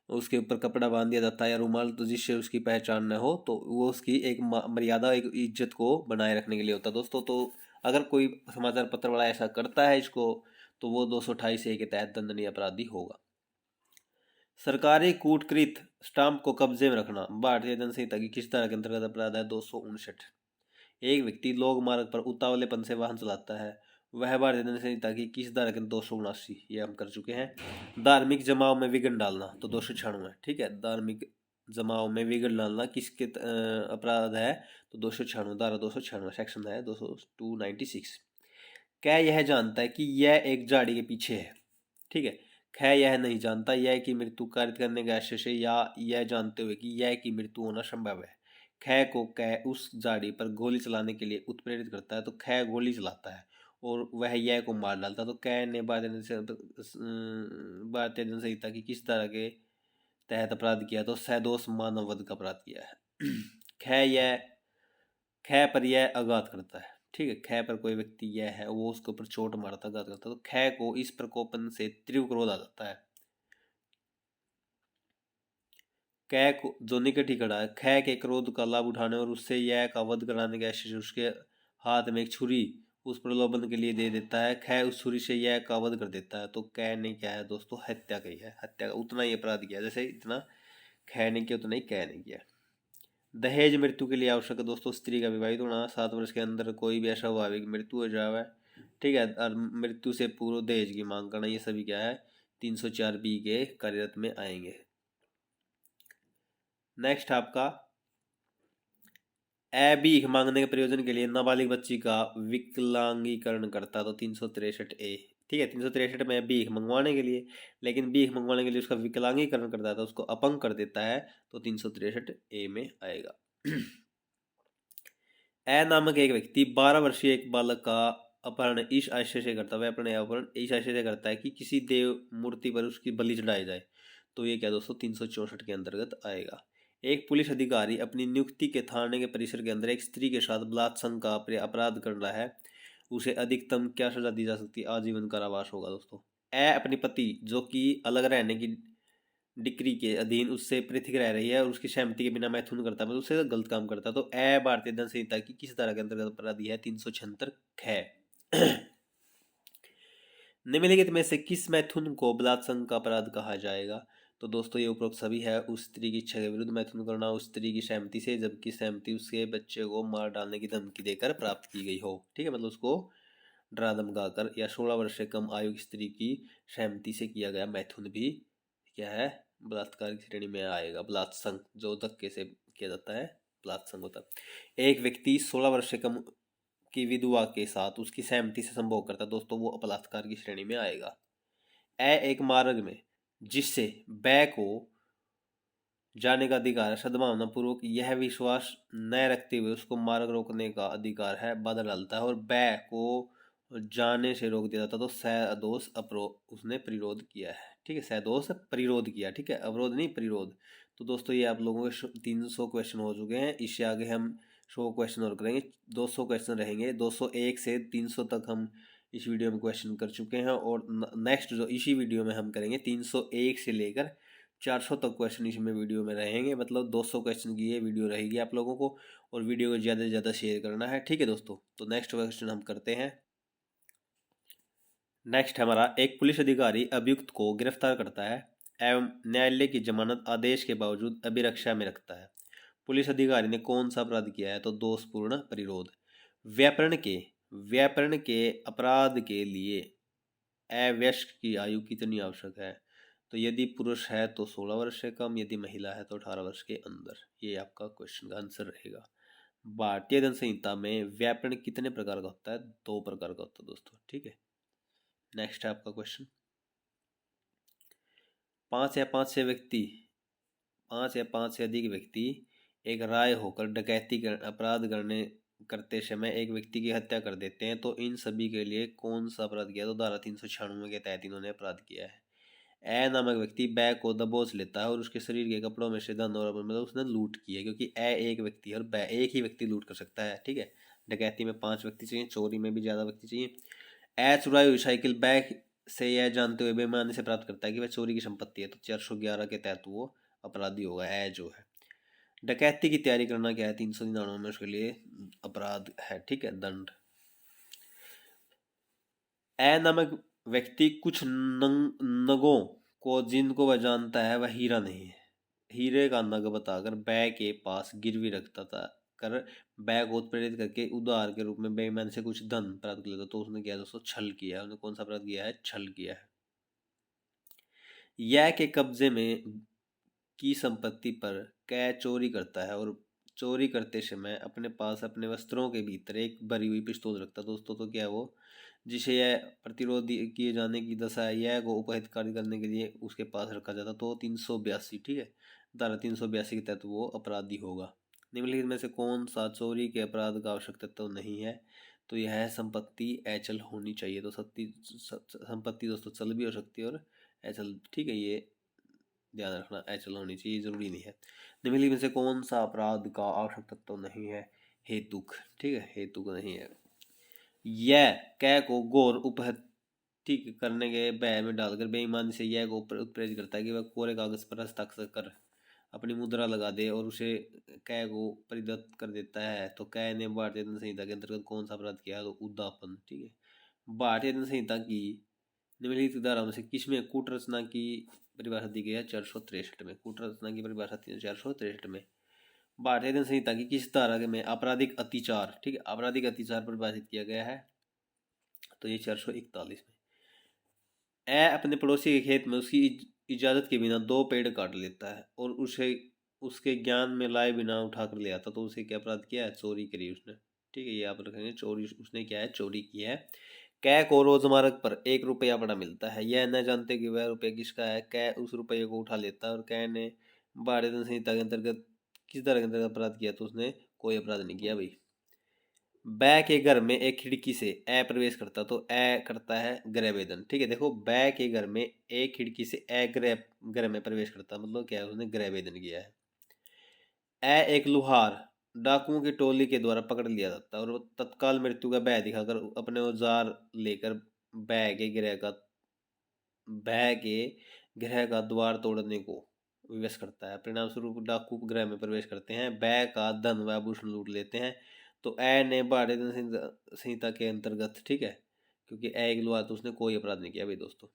उसके ऊपर कपड़ा बांध दिया जाता है या रुमाल, तो जिससे उसकी पहचान न हो, तो वो उसकी एक मर्यादा, एक इज्जत को बनाए रखने के लिए होता है दोस्तों। तो अगर कोई समाचार पत्र वाला ऐसा करता है इसको, तो वो 228 ए के तहत दंडनीय अपराधी होगा। सरकारी कूटकृत स्टाम्प को कब्जे में रखना भारतीय दंड संहिता की किस धारा के अंतर्गत अपराध है? 259। एक व्यक्ति लोक मार्ग पर उतावलेपन से वाहन चलाता है, वह भारतीय दंड संहिता की किस धारा के? 279, ये हम कर चुके हैं। धार्मिक जमाव में विघ्न डालना तो 296, ठीक है। धार्मिक जमाव में विघ्न डालना किसके अपराध है? तो 296, धारा 296, सेक्शन है 296। क्या यह जानता है कि यह एक झाड़ी के पीछे है? ठीक है। ख यह नहीं जानता यह की मृत्यु कारित करने के आशय से या यह जानते हुए कि यह की मृत्यु होना संभव है। ख को क उस झाड़ी पर गोली चलाने के लिए उत्प्रेरित करता है तो ख गोली चलाता है और वह यह को मार डालता है तो क ने भारतीय दंड संहिता की किस तरह के तहत अपराध किया? तो सदोष मानव वध का अपराध किया है। ख पर यह आघात करता है, ठीक है। ख पर कोई व्यक्ति यह है वो उसके ऊपर चोट मारता आघात करता है तो ख को इस प्रकोपन से तीव्र क्रोध आ जाता है। कै को जो निकट ही खड़ा है, ख के क्रोध का लाभ उठाने और उससे यह का वध कराने के आशय से उसके हाथ में एक छुरी उस प्रलोभन के लिए दे देता है। ख उस छुरी से यह का वध कर देता है तो कै ने क्या है दोस्तों? हत्या की है। हत्या का उतना ही अपराध किया, जैसे इतना ख ने किया उतना ही कै ने किया। दहेज मृत्यु के लिए आवश्यक है दोस्तों स्त्री का विवाहित होना। 7 वर्ष के अंदर कोई भी ऐसा स्वाभाविक मृत्यु हो जाए, ठीक है, और मृत्यु से पूर्व दहेज की मांग करना, ये सभी क्या है? 304B के कार्यरत में आएंगे। नेक्स्ट आपका भीख मांगने के प्रयोजन के लिए नाबालिग बच्ची का विकलांगीकरण करता तो 363A, ठीक है। 363 में भीख मंगवाने के लिए, लेकिन भीख मंगवाने के लिए उसका विकलांगीकरण करता है तो उसको अपंग कर देता है तो 363A में आएगा। ए नामक एक व्यक्ति 12 वर्षीय एक बालक का अपहरण इस आशय से करता है, वह अपने अपहरण इस आशय से करता है कि किसी देव मूर्ति पर उसकी बलि चढ़ाई जाए तो ये क्या दोस्तों? 364 के अंतर्गत आएगा। एक पुलिस अधिकारी अपनी नियुक्ति के थाने के परिसर के अंदर एक स्त्री के साथ बलात्संग का अपराध कर रहा है, उसे अधिकतम क्या सजा दी जा सकती है? आजीवन कारावास होगा दोस्तों। अपने पति जो कि अलग रहने की डिक्री के अधीन उससे पृथक रह रही है और उसकी सहमति के बिना मैथुन करता है मतलब उससे गलत काम करता है तो भारतीय दंड संहिता की किस धारा के अंतर्गत अपराधी है? 376 ख। निम्नलिखित में से किस मैथुन को बलात्संग का अपराध कहा जाएगा? तो दोस्तों ये उपरोक्त सभी है उस स्त्री की इच्छा के विरुद्ध मैथुन करना उस स्त्री की सहमति से, जबकि सहमति उसके बच्चे को मार डालने की धमकी देकर प्राप्त की गई हो, ठीक है, मतलब उसको डरा धमकाकर, या 16 वर्ष से कम आयु की स्त्री की सहमति से किया गया मैथुन भी क्या है? बलात्कार की श्रेणी में आएगा। बलात्संग जो धक्के से किया जाता है बलात्संग होता है। एक व्यक्ति 16 वर्ष से कम की विधवा के साथ उसकी सहमति से संभोग करता है दोस्तों वो बलात्कार की श्रेणी में आएगा। एक मार्ग में जिससे बै को जाने का अधिकार है, सद्भावना पूर्वक यह विश्वास न रखते हुए उसको मार्ग रोकने का अधिकार है, बाधा डालता है और बै को जाने से रोक दिया जाता तो सदोष उसने प्रतिरोध किया है, ठीक है। सदोष प्रतिरोध किया, ठीक है, अवरोध नहीं प्रतिरोध। तो दोस्तों ये आप लोगों के 300 क्वेश्चन हो चुके हैं। इससे आगे हम 100 क्वेश्चन और करेंगे, 200 क्वेश्चन रहेंगे। 201 से 300 तक हम इस वीडियो में क्वेश्चन कर चुके हैं और नेक्स्ट जो इसी वीडियो में हम करेंगे 301 से लेकर 400 तक क्वेश्चन इसमें वीडियो में रहेंगे, मतलब 200 क्वेश्चन की ये वीडियो रहेगी आप लोगों को। और वीडियो को ज़्यादा से ज़्यादा शेयर करना है, ठीक है दोस्तों। तो नेक्स्ट क्वेश्चन हम करते हैं। नेक्स्ट हमारा, एक पुलिस अधिकारी अभियुक्त को गिरफ्तार करता है एवं न्यायालय की जमानत आदेश के बावजूद अभिरक्षा में रखता है। पुलिस अधिकारी ने कौन सा अपराध किया है? तो दोषपूर्ण प्रतिरोध। व्यापरण के अपराध के लिए अवयस्क की आयु कितनी आवश्यक है? तो यदि पुरुष है तो 16 वर्ष से कम, यदि महिला है तो 18 वर्ष के अंदर। ये आपका क्वेश्चन का आंसर रहेगा। भारतीय दंड संहिता में व्यापरण कितने प्रकार का होता है? 2 प्रकार का होता है दोस्तों, ठीक है। नेक्स्ट है आपका क्वेश्चन, 5 या 5 से अधिक व्यक्ति एक राय होकर डकैती अपराध करते समय एक व्यक्ति की हत्या कर देते हैं तो इन सभी के लिए कौन सा अपराध किया? तो धारा 396 के तहत इन्होंने अपराध किया है। नामक व्यक्ति बैग को दबोच लेता है और उसके शरीर के कपड़ों में से धन और मतलब उसने लूट की है, क्योंकि एक व्यक्ति और एक ही व्यक्ति लूट कर सकता है, ठीक है। डकैती में 5 व्यक्ति चाहिए, चोरी में भी ज़्यादा व्यक्ति चाहिए। चुराई हुई साइकिल बैग से यह जानते हुए बेईमानी से प्राप्त करता है कि वह चोरी की संपत्ति है तो 411 के तहत वो अपराधी होगा। जो है डकैती की तैयारी करना क्या है? 399 में उसके लिए अपराध है, ठीक है, दंड। नामक व्यक्ति कुछ नगों को जिनको वह जानता है वह हीरा नहीं है। हीरे का नग बताकर बै के पास गिरवी रखता था कर बै को उत्प्रेरित करके उधार के रूप में बेईमान से कुछ धन प्राप्त कर लेता। तो उसने क्या दोस्तों, छल किया है। उसने कौन सा अपराध किया है? छल किया है। यह के कब्जे में की संपत्ति पर कै चोरी करता है और चोरी करते समय अपने पास अपने वस्त्रों के भीतर एक भरी हुई पिस्तौल रखता है। दोस्तों तो क्या है वो, जिसे यह प्रतिरोध किए जाने की दशा है, यह को उपहितकारी करने के लिए उसके पास रखा जाता। तो 382, ठीक है, धारा 382 के तहत वो अपराधी होगा। निम्नलिखित में से कौन सा चोरी के अपराध का आवश्यक तत्व नहीं है? तो यह है संपत्ति अचल होनी चाहिए। तो संपत्ति दोस्तों चल भी हो सकती है और अचल, ठीक है, ये ध्यान रखना, अचल होनी चाहिए, जरूरी नहीं है। निम्नलिखित में से कौन सा अपराध का आवश्यक तत्व नहीं है? हेतुक, ठीक है, हेतुक नहीं है। यह कै को गौर उपहत्या करने के भय में डालकर बेईमानी से यह को उत्प्रेरित करता है कि वह कोरे कागज पर हस्ताक्षर कर अपनी मुद्रा लगा दे और उसे कै को परिदत्त कर देता है। तो कै ने भारतीय दंड संहिता के अंतर्गत कौन सा अपराध किया? तो उद्दापन, ठीक है। भारतीय दंड संहिता की निम्नलिखित धारा में से किसमें कूट रचना की परिभाषा दी गई है? 463 में। कूट रचना की परिभाषा 463 में। भारतीय दंड संहिता की किस धारा में आपराधिक अतिचार, ठीक है, आपराधिक अतिचार परिभाषित किया गया है? तो ये 441 में। ए अपने पड़ोसी के खेत में उसकी इजाजत के बिना 2 पेड़ काट लेता है और उसे उसके ज्ञान में लाए बिना उठा कर ले आता। तो उसे क्या अपराध किया है? चोरी करी उसने, ठीक है, ये आप रखेंगे, चोरी उसने क्या है? चोरी की है। कै को रोजमार्ग पर 1 रुपया बड़ा मिलता है, यह न जानते कि वह रुपया किसका है। कै उस रुपये को उठा लेता है और कै ने भारतीय दंड संहिता के अंतर्गत किस तरह के अंतर्गत अपराध किया? तो उसने कोई अपराध नहीं किया भाई। बै के घर में एक खिड़की से ए प्रवेश करता, तो ए करता है गृह भेदन, ठीक है। देखो, बै के घर में एक खिड़की से ए घर में प्रवेश करता, मतलब क्या है? उसने गृह भेदन किया है। ए एक लुहार डाकुओं की टोली के द्वारा पकड़ लिया जाता है और वो तत्काल मृत्यु का भय दिखाकर अपने औजार लेकर बै के गृह का द्वार तोड़ने को विवश करता है। परिणाम स्वरूप डाकू गृह में प्रवेश करते हैं, बै का धन व आभूषण लूट लेते हैं। तो ए ने भारतीय दंड संहिता के अंतर्गत, ठीक है, क्योंकि ए एक लुहार, तो उसने कोई अपराध नहीं किया भाई दोस्तों।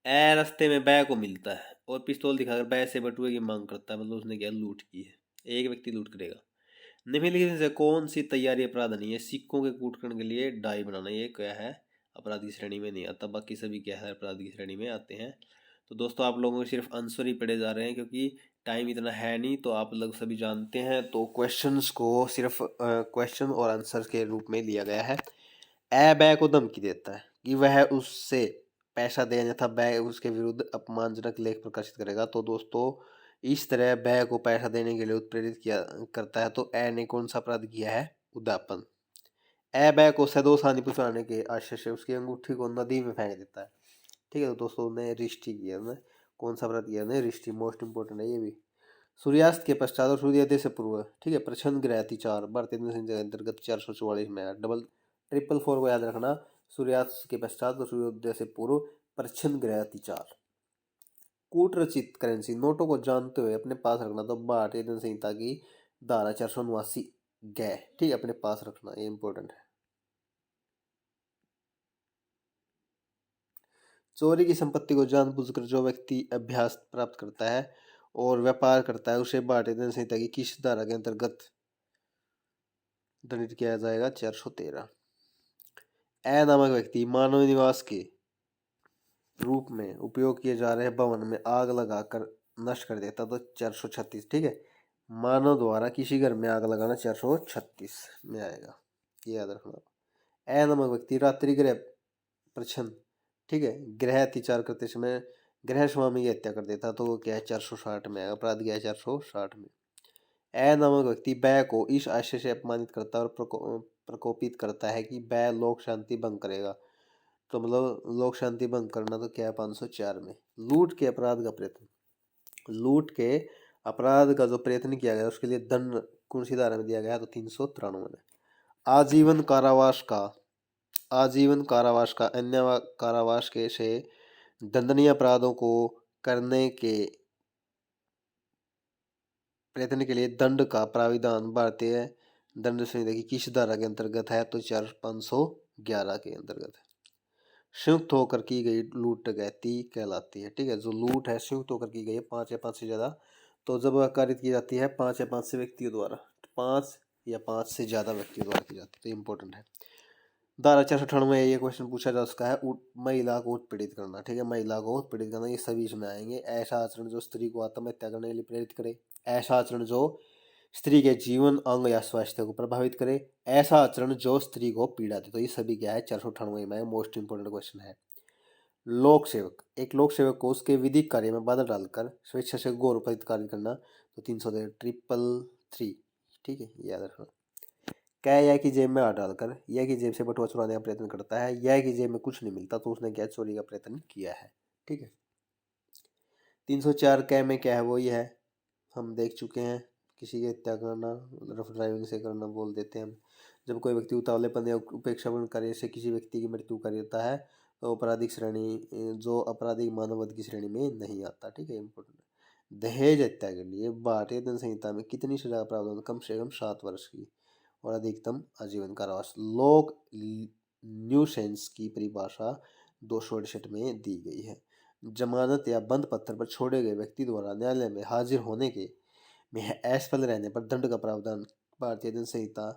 ए रास्ते में बै को मिलता है और पिस्तौल दिखाकर बै से बटुए की मांग करता है, मतलब उसने क्या? लूट की है। एक व्यक्ति लूट करेगा। निम्नलिखित में से कौन सी तैयारी अपराध नहीं है? सिक्कों के कूटकरण के लिए डाई बनाना, ये क्या है? अपराध की श्रेणी में नहीं आता, बाकी सभी क्या है? अपराध की श्रेणी में आते हैं। तो दोस्तों आप लोगों को सिर्फ आंसर ही पढ़े जा रहे हैं क्योंकि टाइम इतना है नहीं, तो आप लोग सभी जानते हैं। तो क्वेश्चंस को सिर्फ क्वेश्चन और आंसर के रूप में लिया गया है। ए बै को धमकी देता है कि वह उससे पैसा दे अन्यथा बै उसके विरुद्ध अपमानजनक लेख प्रकाशित करेगा। तो दोस्तों इस तरह बै को पैसा देने के लिए उत्प्रेरित किया करता है। तो ए ने कौन सा अपराध किया है? उद्यापन। ए बै को सदोष हानि पहुंचाने के आशय से उसकी अंगूठी को नदी में फेंक देता है, ठीक है। तो दोस्तों ने रिष्टि किया, ने कौन सा अपराध किया? ने रिष्टि, मोस्ट इंपोर्टेंट है ये भी। सूर्यास्त के पश्चात और सूर्योदय से पूर्व, ठीक है, प्रछन्न गृह अतिचार भारतीय दंड संहिता के अंतर्गत 444 में डबल 444 को याद रखना। सूर्यास्त के पश्चात और सूर्योदय से पूर्व प्रछन्न गृह अतिचार। कूट रचित करेंसी नोटों को जानते हुए अपने पास रखना, तो भारतीय दंड संहिता की धारा 489 गए, ठीक है, अपने पास रखना, ये इंपॉर्टेंट है। चोरी की संपत्ति को जानबूझकर जो व्यक्ति अभ्यास प्राप्त करता है और व्यापार करता है उसे भारतीय दंड संहिता की किस धारा के अंतर्गत दंडित किया जाएगा? 413। ए नामक व्यक्ति मानव निवास के रूप में उपयोग किए जा रहे भवन में आग लगाकर नष्ट कर देता, तो 436, ठीक है, मानव द्वारा किसी घर में आग लगाना 436 में आएगा, ये याद रखना। ए नामक व्यक्ति रात्रि गृह प्रछन्न, ठीक है, गृह अतिचार करते समय गृह स्वामी की हत्या कर देता, तो वो क्या है? 460 में आएगा, अपराध क्या है? 460 में। ए नामक व्यक्ति बै को इस आशय से अपमानित करता है और प्रकोपित करता है कि बै लोक शांति भंग करेगा, तो मतलब लोक शांति भंग करना, तो क्या है? 504 में। लूट के अपराध का प्रयत्न, लूट के अपराध का जो प्रयत्न किया गया उसके लिए दंड कौन सी धारा में दिया गया? तो 393 में। आजीवन कारावास का, आजीवन कारावास का अन्य कारावास के से दंडनीय अपराधों को करने के प्रयत्न के लिए दंड का प्राविधान भारतीय दंड संहिता की किस धारा के अंतर्गत है? तो 511 के अंतर्गत है। संयुक्त होकर की गई लूट डकैती कहलाती है। ठीक है, जो लूट है संयुक्त होकर की गई है 5 या 5 से ज़्यादा, तो जब वह कारित की जाती है 5 या 5 से व्यक्तियों द्वारा, 5 या 5 से ज़्यादा व्यक्तियों द्वारा की जाती है, तो इम्पोर्टेंट है। धारा 498 में ये क्वेश्चन पूछा जा सकता है, महिला को उत्पीड़ित करना। ठीक है, महिला को उत्पीड़ित करना, ये सभी इसमें आएंगे। ऐसा आचरण जो स्त्री को आत्महत्या करने के लिए प्रेरित करे, ऐसा आचरण जो स्त्री के जीवन, अंग या स्वास्थ्य को प्रभावित करे, ऐसा आचरण जो स्त्री को पीड़ा दे, तो ये सभी क्या है 498 में मोस्ट इंपोर्टेंट क्वेश्चन है। लोक सेवक, एक लोक सेवक को उसके विधिक कार्य में बाधा डालकर स्वेच्छा से गौरवप्रित कार्य करना, तो 333। ठीक है, याद रखना। क्या यह की जेब में हाथ डालकर यह की जेब से बटुआ चुराने का प्रयत्न करता है, यह की जेब में कुछ नहीं मिलता तो उसने क्या चोरी का प्रयत्न किया है। ठीक है, 304 कै में क्या है, वो ये है, हम देख चुके हैं। किसी की हत्या करना, रफ ड्राइविंग से करना बोल देते हैं हम। जब कोई व्यक्ति उतावलेपन या उपेक्षापूर्ण कार्य से किसी व्यक्ति की मृत्यु कर देता है तो आपराधिक श्रेणी, जो आपराधिक मानववध की श्रेणी में नहीं आता। ठीक है, इंपॉर्टेंट। दहेज हत्या के लिए भारतीय दंड संहिता में कितनी सजा प्रावधान, कम से कम 7 वर्ष की और अधिकतम आजीवन कारावास। लोक न्यूसेंस की परिभाषा 268 में दी गई है। जमानत या बंद पत्र पर छोड़े गए व्यक्ति द्वारा न्यायालय में हाजिर होने के में असफल रहने पर दंड का प्रावधान भारतीय दंड संहिता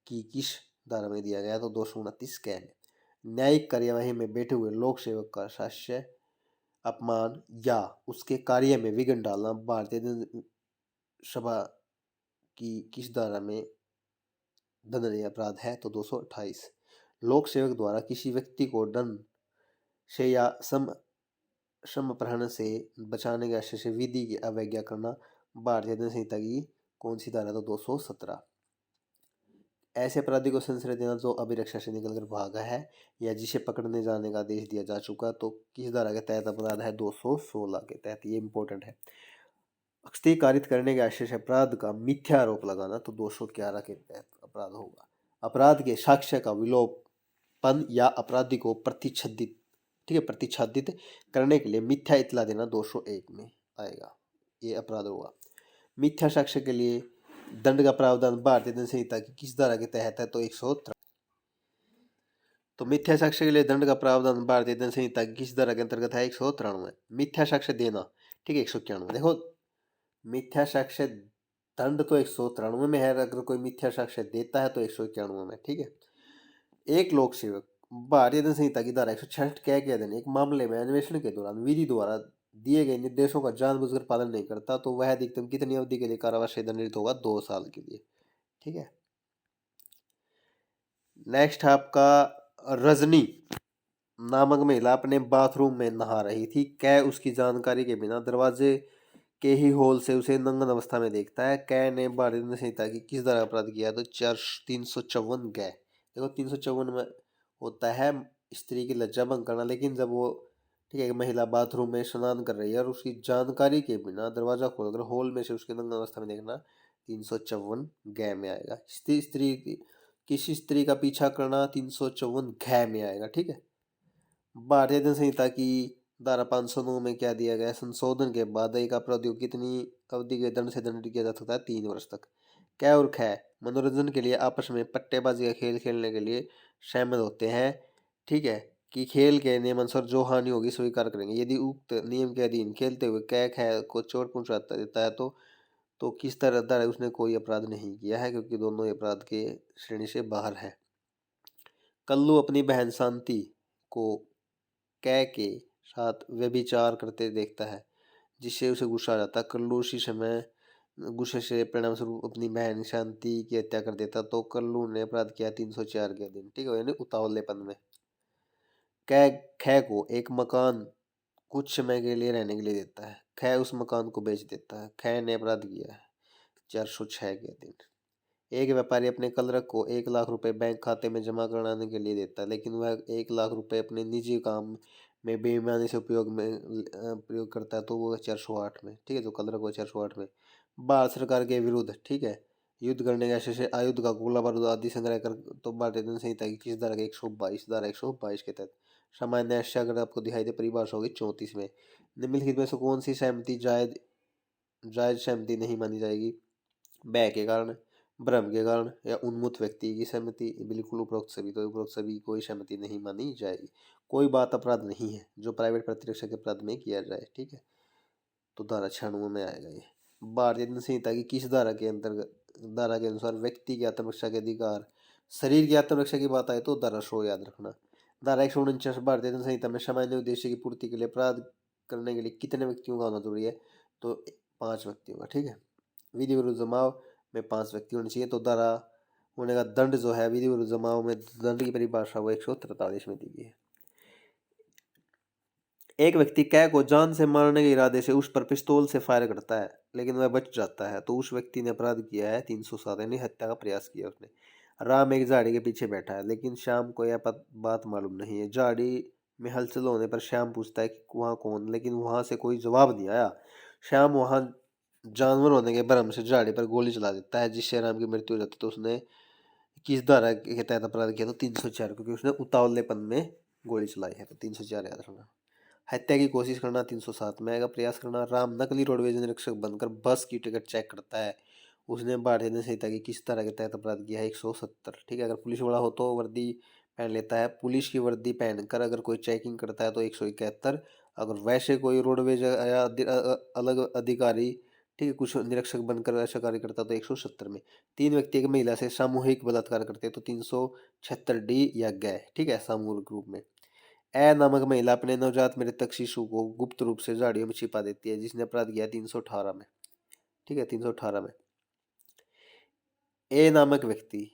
की किस धारा में दिया गया, तो 229 कै में। न्यायिक कार्यवाही में बैठे हुए लोक सेवक का साक्ष्य अपमान या उसके कार्य में विघ्न डालना भारतीय दंड सभा की किस धारा में दंडनीय अपराध है, तो 228। लोक सेवक द्वारा किसी व्यक्ति को दंड से या समपहरण से बचाने के आशय से विधि की अवज्ञा करना भारतीय दंड संहिता की कौन सी धारा, तो 217। ऐसे अपराधी को संश्रय देना जो अभिरक्षा से निकलकर भागा है या जिसे पकड़ने जाने का आदेश दिया जा चुका, तो किस धारा के तहत अपराध है, 216 के तहत। ये इंपॉर्टेंट है। अक्ति कारित करने के आशय से अपराध का मिथ्या आरोप लगाना, तो 211 के तहत अपराध होगा। अपराध के साक्ष्य का विलोपन या अपराधी को प्रतिच्छेदित, ठीक है, प्रतिच्छादित करने के लिए मिथ्या इतला देना 201 में आएगा, ये अपराध होगा। मिथ्या साक्ष्य के लिए दंड का प्रावधान भारतीय दंड संहिता की किस धारा के तहत है, तो 193। तो मिथ्या साक्ष्य के लिए दंड का प्रावधान भारतीय दंड संहिता की किस धारा के अंतर्गत है, 193। मिथ्या साक्ष्य देना, ठीक है, 191। देखो, मिथ्या साक्ष्य दंड तो 193 में है, अगर कोई मिथ्या साक्ष्य देता है तो 191 में। ठीक है, एक लोक सेवक भारतीय दंड संहिता की धारा 166 क्या कह देने, एक मामले में अन्वेषण के दौरान विधि द्वारा दिए गए निर्देशों का जानबूझकर पालन नहीं करता तो वह अधिकतम कितनी अवधि के लिए कारावास से दंडित होगा, 2 साल के लिए। ठीक है, नेक्स्ट है आपका, रजनी नामक महिला अपने बाथरूम में नहा रही थी, कै उसकी जानकारी के बिना दरवाजे के ही होल से उसे नंगन अवस्था में देखता है। कै ने भारतीय दंड संहिता की किस धारा अपराध किया, तो 354 कै। देखो, 354 में होता है स्त्री की लज्जा भंग करना, लेकिन जब वो, ठीक है, महिला बाथरूम में स्नान कर रही है और उसकी जानकारी के बिना दरवाजा खोलकर होल में से उसके नंगन अवस्था में देखना, 354 कै में आएगा। स्त्री किसी स्त्री का पीछा करना 354 कै में आएगा। ठीक है, भारतीय दंड संहिता की धारा 509 में क्या दिया गया, संशोधन के बाद एक अपराधी को कितनी अवधि के दंड से दंडित किया जा सकता है, 3 वर्ष तक। कै और खै मनोरंजन के लिए आपस में पट्टेबाजी का खेल खेलने के लिए सहमत होते हैं। ठीक है, कि खेल के नियमानुसार जो हानि होगी स्वीकार करेंगे। यदि उक्त नियम के अधीन खेलते हुए कै खै को चोट पहुंचाता देता है तो किस तरह धारा उसने कोई अपराध नहीं किया है, क्योंकि दोनों ही अपराध के श्रेणी से बाहर है। कल्लू अपनी बहन शांति को कै के साथ व्यभिचार करते देखता है, जिससे उसे गुस्सा आ जाता है। कल्लू उसी समय गुस्से से परिणाम स्वरूप अपनी बहन शांति की हत्या कर देता, तो कल्लू ने अपराध किया 304 के दिन। ठीक है, यानी उतावलेपन में। कै खै को एक मकान कुछ समय के लिए रहने के लिए देता है, खै उस मकान को बेच देता है। खै ने अपराध किया है 406 के दिन। एक व्यापारी अपने क्लर्क को 1 लाख रुपए बैंक खाते में जमा कराने के लिए देता है, लेकिन वह 1 लाख रुपए अपने निजी काम में बेईमानी से प्रयोग करता है, तो वो 408 में। ठीक है, जो क्लर्क वो 408 में। भारत सरकार के विरुद्ध, ठीक है, युद्ध करने के आशय से आयुध का गोला बारूद आदि संग्रह कर, तो भारतीय दंड संहिता की किस धारा के 122 धारा 122 के तहत। सामान्य आशय अगर आपको दिखाई दे, परिभाषा होगी 34 में। निम्नलिखित में से कौन सी सहमति जायज सहमति नहीं मानी जाएगी, भय के कारण, भ्रम के कारण या उन्मुक्त व्यक्ति की सहमति बिल्कुल उपरोक्त सभी, तो उपरोक्त सभी कोई सहमति नहीं मानी जाएगी। कोई बात अपराध नहीं है जो प्राइवेट प्रतिरक्षा के अपराध में किया जाए, ठीक है, तो धारा 96 में आएगा ये। भारतीय दंड संहिता की किस धारा के अंतर्गत, धारा के अनुसार व्यक्ति की आत्मरक्षा के अधिकार, शरीर की आत्मरक्षा की बात आए तो धारा 100 याद रखना। धारा 149 भारतीय दंड संहिता में सामान्य उद्देश्य की पूर्ति के लिए अपराध करने के लिए कितने व्यक्तियों का होना जरूरी है, तो 5 व्यक्तियों का, ठीक है। विधि विरुद्ध जमाव में 5 व्यक्ति होने चाहिए। तो धारा होने का दंड जो है विधि विरुद्ध जमाव में दंड की परिभाषा वो 143 में दी गई है। एक व्यक्ति कै को जान से मारने के इरादे से उस पर पिस्तौल से फायर करता है लेकिन वह बच जाता है, तो उस व्यक्ति ने अपराध किया है 307, यानी हत्या का प्रयास किया उसने। राम एक झाड़ी के पीछे बैठा है लेकिन श्याम को यह बात मालूम नहीं है। झाड़ी में हलचल होने पर श्याम पूछता है कि वहाँ कौन, लेकिन वहां से कोई जवाब नहीं आया। श्याम वहां जानवर होने के भ्रम से झाड़ी पर गोली चला देता है जिससे राम की मृत्यु हो जाती है। तो उसने किस धारा के तहत अपराध किया, तो 304, क्योंकि उसने उतावलेपन में गोली चलाई है, तो 304 याद रखना। हत्या की कोशिश करना 307 में आएगा। प्रयास करना, राम नकली रोडवेज निरीक्षक बनकर बस की टिकट चेक करता है, उसने भारतीय दंड संहिता की किस तरह के तहत अपराध किया है, 170, ठीक है। अगर पुलिस वाला हो तो वर्दी पहन लेता है, पुलिस की वर्दी पहनकर अगर कोई चेकिंग करता है तो 171। अगर वैसे कोई रोडवेज या अलग अधिकारी, ठीक है, कुछ निरीक्षक बनकर ऐसा कार्य करता है तो 170 में। 3 व्यक्ति एक महिला से सामूहिक बलात्कार करते हैं तो 376D या गै, ठीक है, सामूहिक रूप में। ए नामक महिला अपने नवजात मृतक शिशु को गुप्त रूप से झाड़ियों में छिपा देती है, जिसने अपराध किया 318 में, ठीक है, 318 में। ए नामक व्यक्ति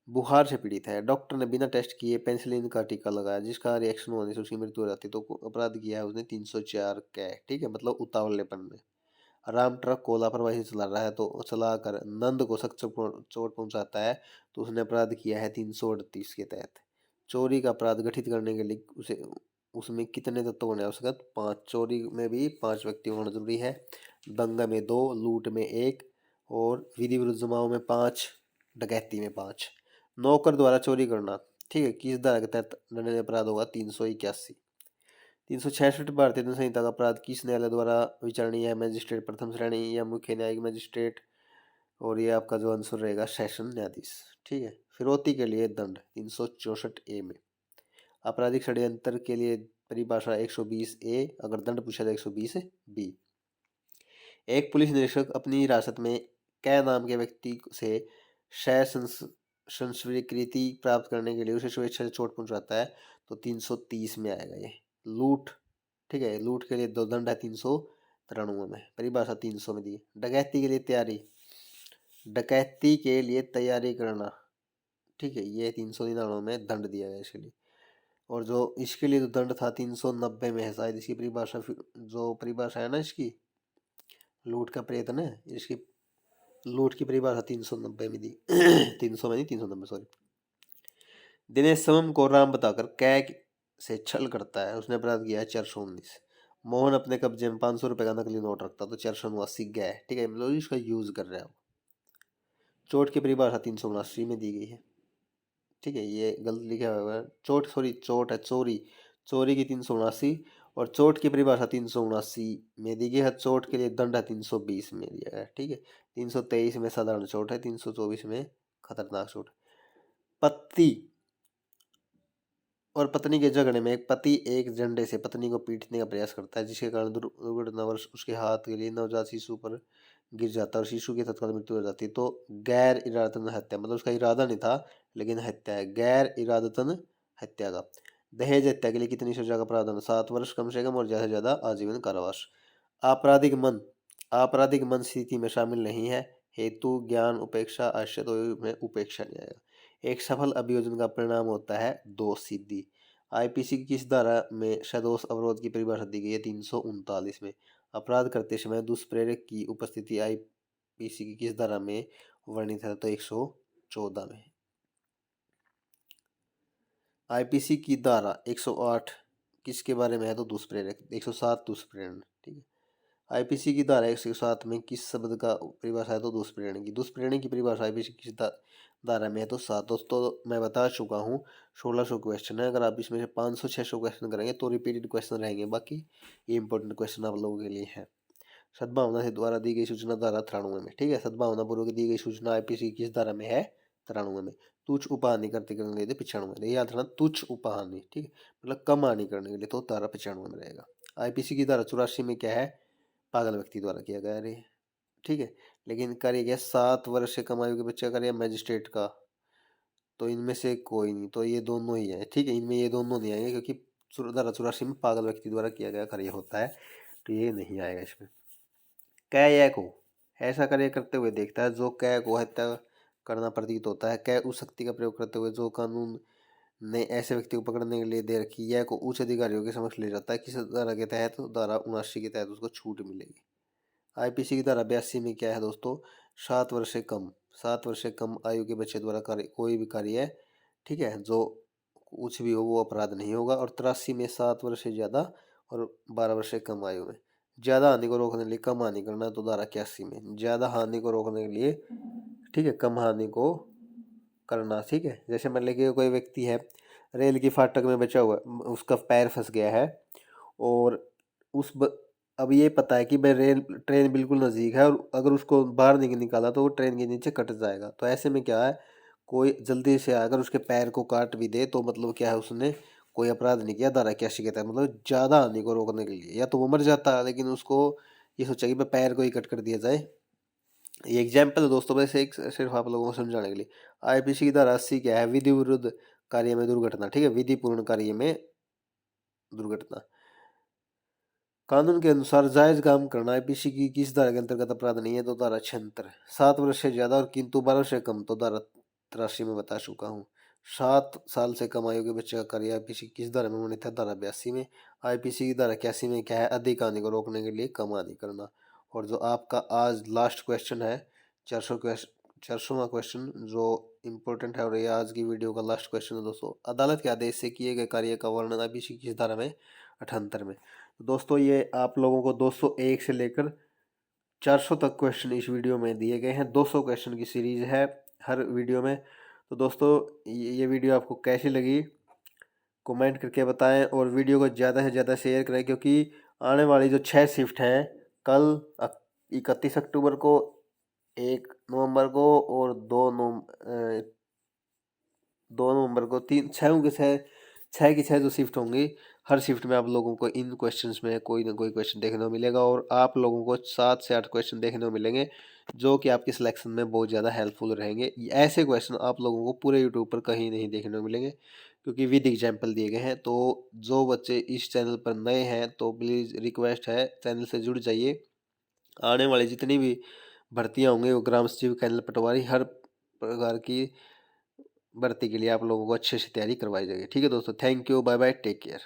बुखार से पीड़ित है, डॉक्टर ने बिना टेस्ट किए पेनिसिलिन का टीका लगाया जिसका रिएक्शन होने से उसकी मृत्यु हो जाती है, तो अपराध किया है उसने 304 कै, ठीक है, मतलब उतावलेपन में। राम ट्रक को लापरवाही से चला रहा है तो चलाकर नंद को सख्त चोट पहुंचाता है, तो उसने अपराध किया है 338 के तहत। चोरी का अपराध गठित करने के लिए उसे उसमें कितने तत्व होने आवश्यक, 5। चोरी में भी 5 व्यक्ति होना जरूरी है, दंगा में 2, लूट में 1 और विधि विरुद्ध जमाव में 5, डकैती में 5। नौकर द्वारा चोरी करना, ठीक है, किस धारा के तहत दंडनीय अपराध होगा, 381। 366 भारतीय दंड संहिता का अपराध किस न्यायालय द्वारा विचारणीय है, मजिस्ट्रेट प्रथम श्रेणी या मुख्य न्यायिक मजिस्ट्रेट, और ये आपका जो आंसर रहेगा सेशन न्यायाधीश, ठीक है। फिरौती के लिए दंड 364A में। आपराधिक षड्यंत्र के लिए परिभाषा 120A, अगर दंड पूछा जाए 120B। एक पुलिस निरीक्षक अपनी हिरासत में कै नाम के व्यक्ति से संस्वीकृति प्राप्त करने के लिए उसे स्वेच्छा से चोट पहुंचाता है, तो 330 में आएगा ये। लूट, ठीक है, लूट के लिए 2 दंड है 393 में, परिभाषा 300 में दी। डकैती के लिए तैयारी, डकैती के लिए तैयारी करना, ठीक है, ये 399 में दंड दिया गया इसके लिए। और जो इसके लिए जो दंड था 390 में है शायद, इसकी परिभाषा जो परिभाषा है ना इसकी लूट का प्रयत्न है, इसकी लूट की परिभाषा 390 में दी 300 में नहीं 390, सॉरी। दिनेश समम को राम बताकर कै से छल करता है, उसने अपराध किया है 419। मोहन अपने कब्जे में 500 रुपए का नकली नोट रखता तो 489 गए, ठीक है, मतलब इसका यूज कर रहा है। चोट की परिभाषा 379 में दी गई है, ठीक है, ये गलत लिखा हुआ है, चोट सॉरी चोट है चोरी, चोरी की 379 और चोट की परिभाषा 379 में दी गई है। चोट के लिए दंड है 320 में दिया गया है, ठीक है। 323 में साधारण चोट है, 324 में खतरनाक चोट। पति और पत्नी के झगड़े में एक पति एक डंडे से पत्नी को पीटने का प्रयास करता है जिसके कारण दुर्घटनावश उसके हाथ के लिए नवजात शिशु पर गिर जाता है और शिशु की तत्काल मृत्यु हो जाती है, तो गैर इरादतन हत्या, मतलब उसका इरादा नहीं था लेकिन हत्या है, गैर इरादतन हत्या का। दहेज हत्या के लिए कितनी सजा का प्रावधान, 7 वर्ष कम से कम और ज्यादा से ज्यादा आजीवन कारावास। आपराधिक मन स्थिति में शामिल नहीं है, हेतु ज्ञान उपेक्षा आश्रय, तो में उपेक्षा नहीं आएगा। एक सफल अभियोजन का परिणाम होता है दोष सिद्धि। आईपीसी की किस धारा में सदोष अवरोध की परिभाषा दी गई है, 339 में। अपराध करते समय दुष्प्रेरक की उपस्थिति आईपीसी की किस धारा में वर्णित है, तो 114 में। आईपीसी की धारा 108 किसके बारे में है, तो दुष्प्रेरक। 107 दुष्प्रेरण, ठीक है। आईपीसी की धारा 107 में किस शब्द का परिभाषा है, तो दुष्प्रेरण की। दुष्प्रेरण की परिभाषा आईपीसी की किस धारा में है, तो 7। दोस्तों मैं बता चुका हूँ 1600 क्वेश्चन है, अगर आप इसमें से 500-600 क्वेश्चन करेंगे तो रिपीटेड क्वेश्चन रहेंगे, बाकी ये इंपॉर्टेंट क्वेश्चन आप लोगों के लिए है। सद्भावना से द्वारा दी गई सूचना धारा 93 में, ठीक है। सद्भावना पूर्वक दी गई सूचना आईपीसी किस धारा में है? 93 में। तुच्छ उपहानि करते करने के लिए 95 में। याद रखना, तुच्छ उपहानि, ठीक है, मतलब कम हानि करने के लिए तो धारा 95 में रहेगा। आईपीसी की धारा 84 में क्या है? पागल व्यक्ति द्वारा किया गया रे, ठीक है। लेकिन कार्य क्या? 7 वर्ष से कम आयु के बच्चे का कार्य मजिस्ट्रेट का, तो इनमें से कोई नहीं, तो ये दोनों ही है, ठीक है। इनमें ये दोनों नहीं आएंगे क्योंकि धारा 84 में पागल व्यक्ति द्वारा किया गया कार्य होता है, तो ये नहीं आएगा इसमें। कै को ऐसा कार्य करते हुए देखता है जो कै को हत्या करना प्रतीत होता है। कै उस शक्ति का प्रयोग करते हुए जो कानून ने ऐसे व्यक्ति को पकड़ने के लिए दे रखी, यह को उच्च अधिकारियों के समक्ष ले जाता है। किस धारा के तहत? तो धारा 79 के तहत उसको छूट मिलेगी। आईपीसी की धारा 82 में क्या है दोस्तों? 7 वर्ष से कम, 7 वर्ष से कम आयु के बच्चे द्वारा कार्य कोई भी कार्य है, ठीक है, जो कुछ भी हो वो अपराध नहीं होगा। और 83 में 7 वर्ष से ज़्यादा और 12 वर्ष से कम आयु में। ज़्यादा हानि को रोकने के लिए कम हानि करना, तो धारा 81 में। ज़्यादा हानि को रोकने के लिए, ठीक है, कम हानि को करना, ठीक है। जैसे मान लीजिए कोई व्यक्ति है, रेल की फाटक में बचा हुआ, उसका पैर फंस गया है और अब ये पता है कि भाई ट्रेन बिल्कुल नज़दीक है और अगर उसको बाहर नहीं निकाला तो वो ट्रेन के नीचे कट जाएगा। तो ऐसे में क्या है, कोई जल्दी से अगर उसके पैर को काट भी दे तो मतलब क्या है, उसने कोई अपराध नहीं किया, धारा 81 के तहत। मतलब ज़्यादा हानि को रोकने के लिए, या तो वो मर जाता है लेकिन उसको ये सोचा कि भाई पैर को ही कट कर दिया जाए। ये एग्जाम्पल है दोस्तों, वैसे एक सिर्फ आप लोगों को समझाने के लिए। आईपीसी की धारा 80 क्या है? विधि विरुद्ध कार्य में दुर्घटना, ठीक है, विधि पूर्ण कार्य में दुर्घटना। कानून के अनुसार जायज काम करना आईपीसी की किस धारा के अंतर्गत अपराध नहीं है? तो धारा 76। 7 वर्ष से ज्यादा और किंतु 12 वर्ष से कम, तो धारा 83 में बता चुका हूँ। 7 साल से कम आयु के बच्चे का कार्य आईपीसी किस धारा में वर्णित है? धारा 82 में। आईपीसी की धारा 81 में क्या है? अधिक हानि को रोकने के लिए कम हानि करना। और जो आपका आज लास्ट क्वेश्चन है, 400वां क्वेश्चन जो इम्पोर्टेंट है और ये आज की वीडियो का लास्ट क्वेश्चन है दोस्तों। अदालत के आदेश से किए गए कार्य का वर्णन आईपीसी किस धारा में? 78 में। दोस्तों ये आप लोगों को 201 से लेकर 400 तक क्वेश्चन इस वीडियो में दिए गए हैं। 200 क्वेश्चन की सीरीज है हर वीडियो में। तो दोस्तों ये वीडियो आपको कैसी लगी कमेंट करके बताएं और वीडियो को ज़्यादा से ज़्यादा शेयर करें, क्योंकि आने वाली जो 6 शिफ्ट हैं, कल 31 अक्टूबर को, 1 नवंबर को और 2 नवंबर को, 6 की 6 जो शिफ्ट होंगी, हर शिफ्ट में आप लोगों को इन क्वेश्चंस में कोई ना कोई क्वेश्चन देखने को मिलेगा और आप लोगों को 7 से 8 क्वेश्चन देखने को मिलेंगे जो कि आपके सिलेक्शन में बहुत ज़्यादा हेल्पफुल रहेंगे। ऐसे क्वेश्चन आप लोगों को पूरे यूट्यूब पर कहीं नहीं देखने को मिलेंगे क्योंकि विद एग्जाम्पल दिए गए हैं। तो जो बच्चे इस चैनल पर नए हैं तो प्लीज़ रिक्वेस्ट है, चैनल से जुड़ जाइए। आने वाली जितनी भी भर्तियाँ होंगी वो ग्राम सचिव, कैनल पटवारी, हर प्रकार की भर्ती के लिए आप लोगों को अच्छे से तैयारी करवाई जाएगी। ठीक है दोस्तों, thank you, bye bye, take care.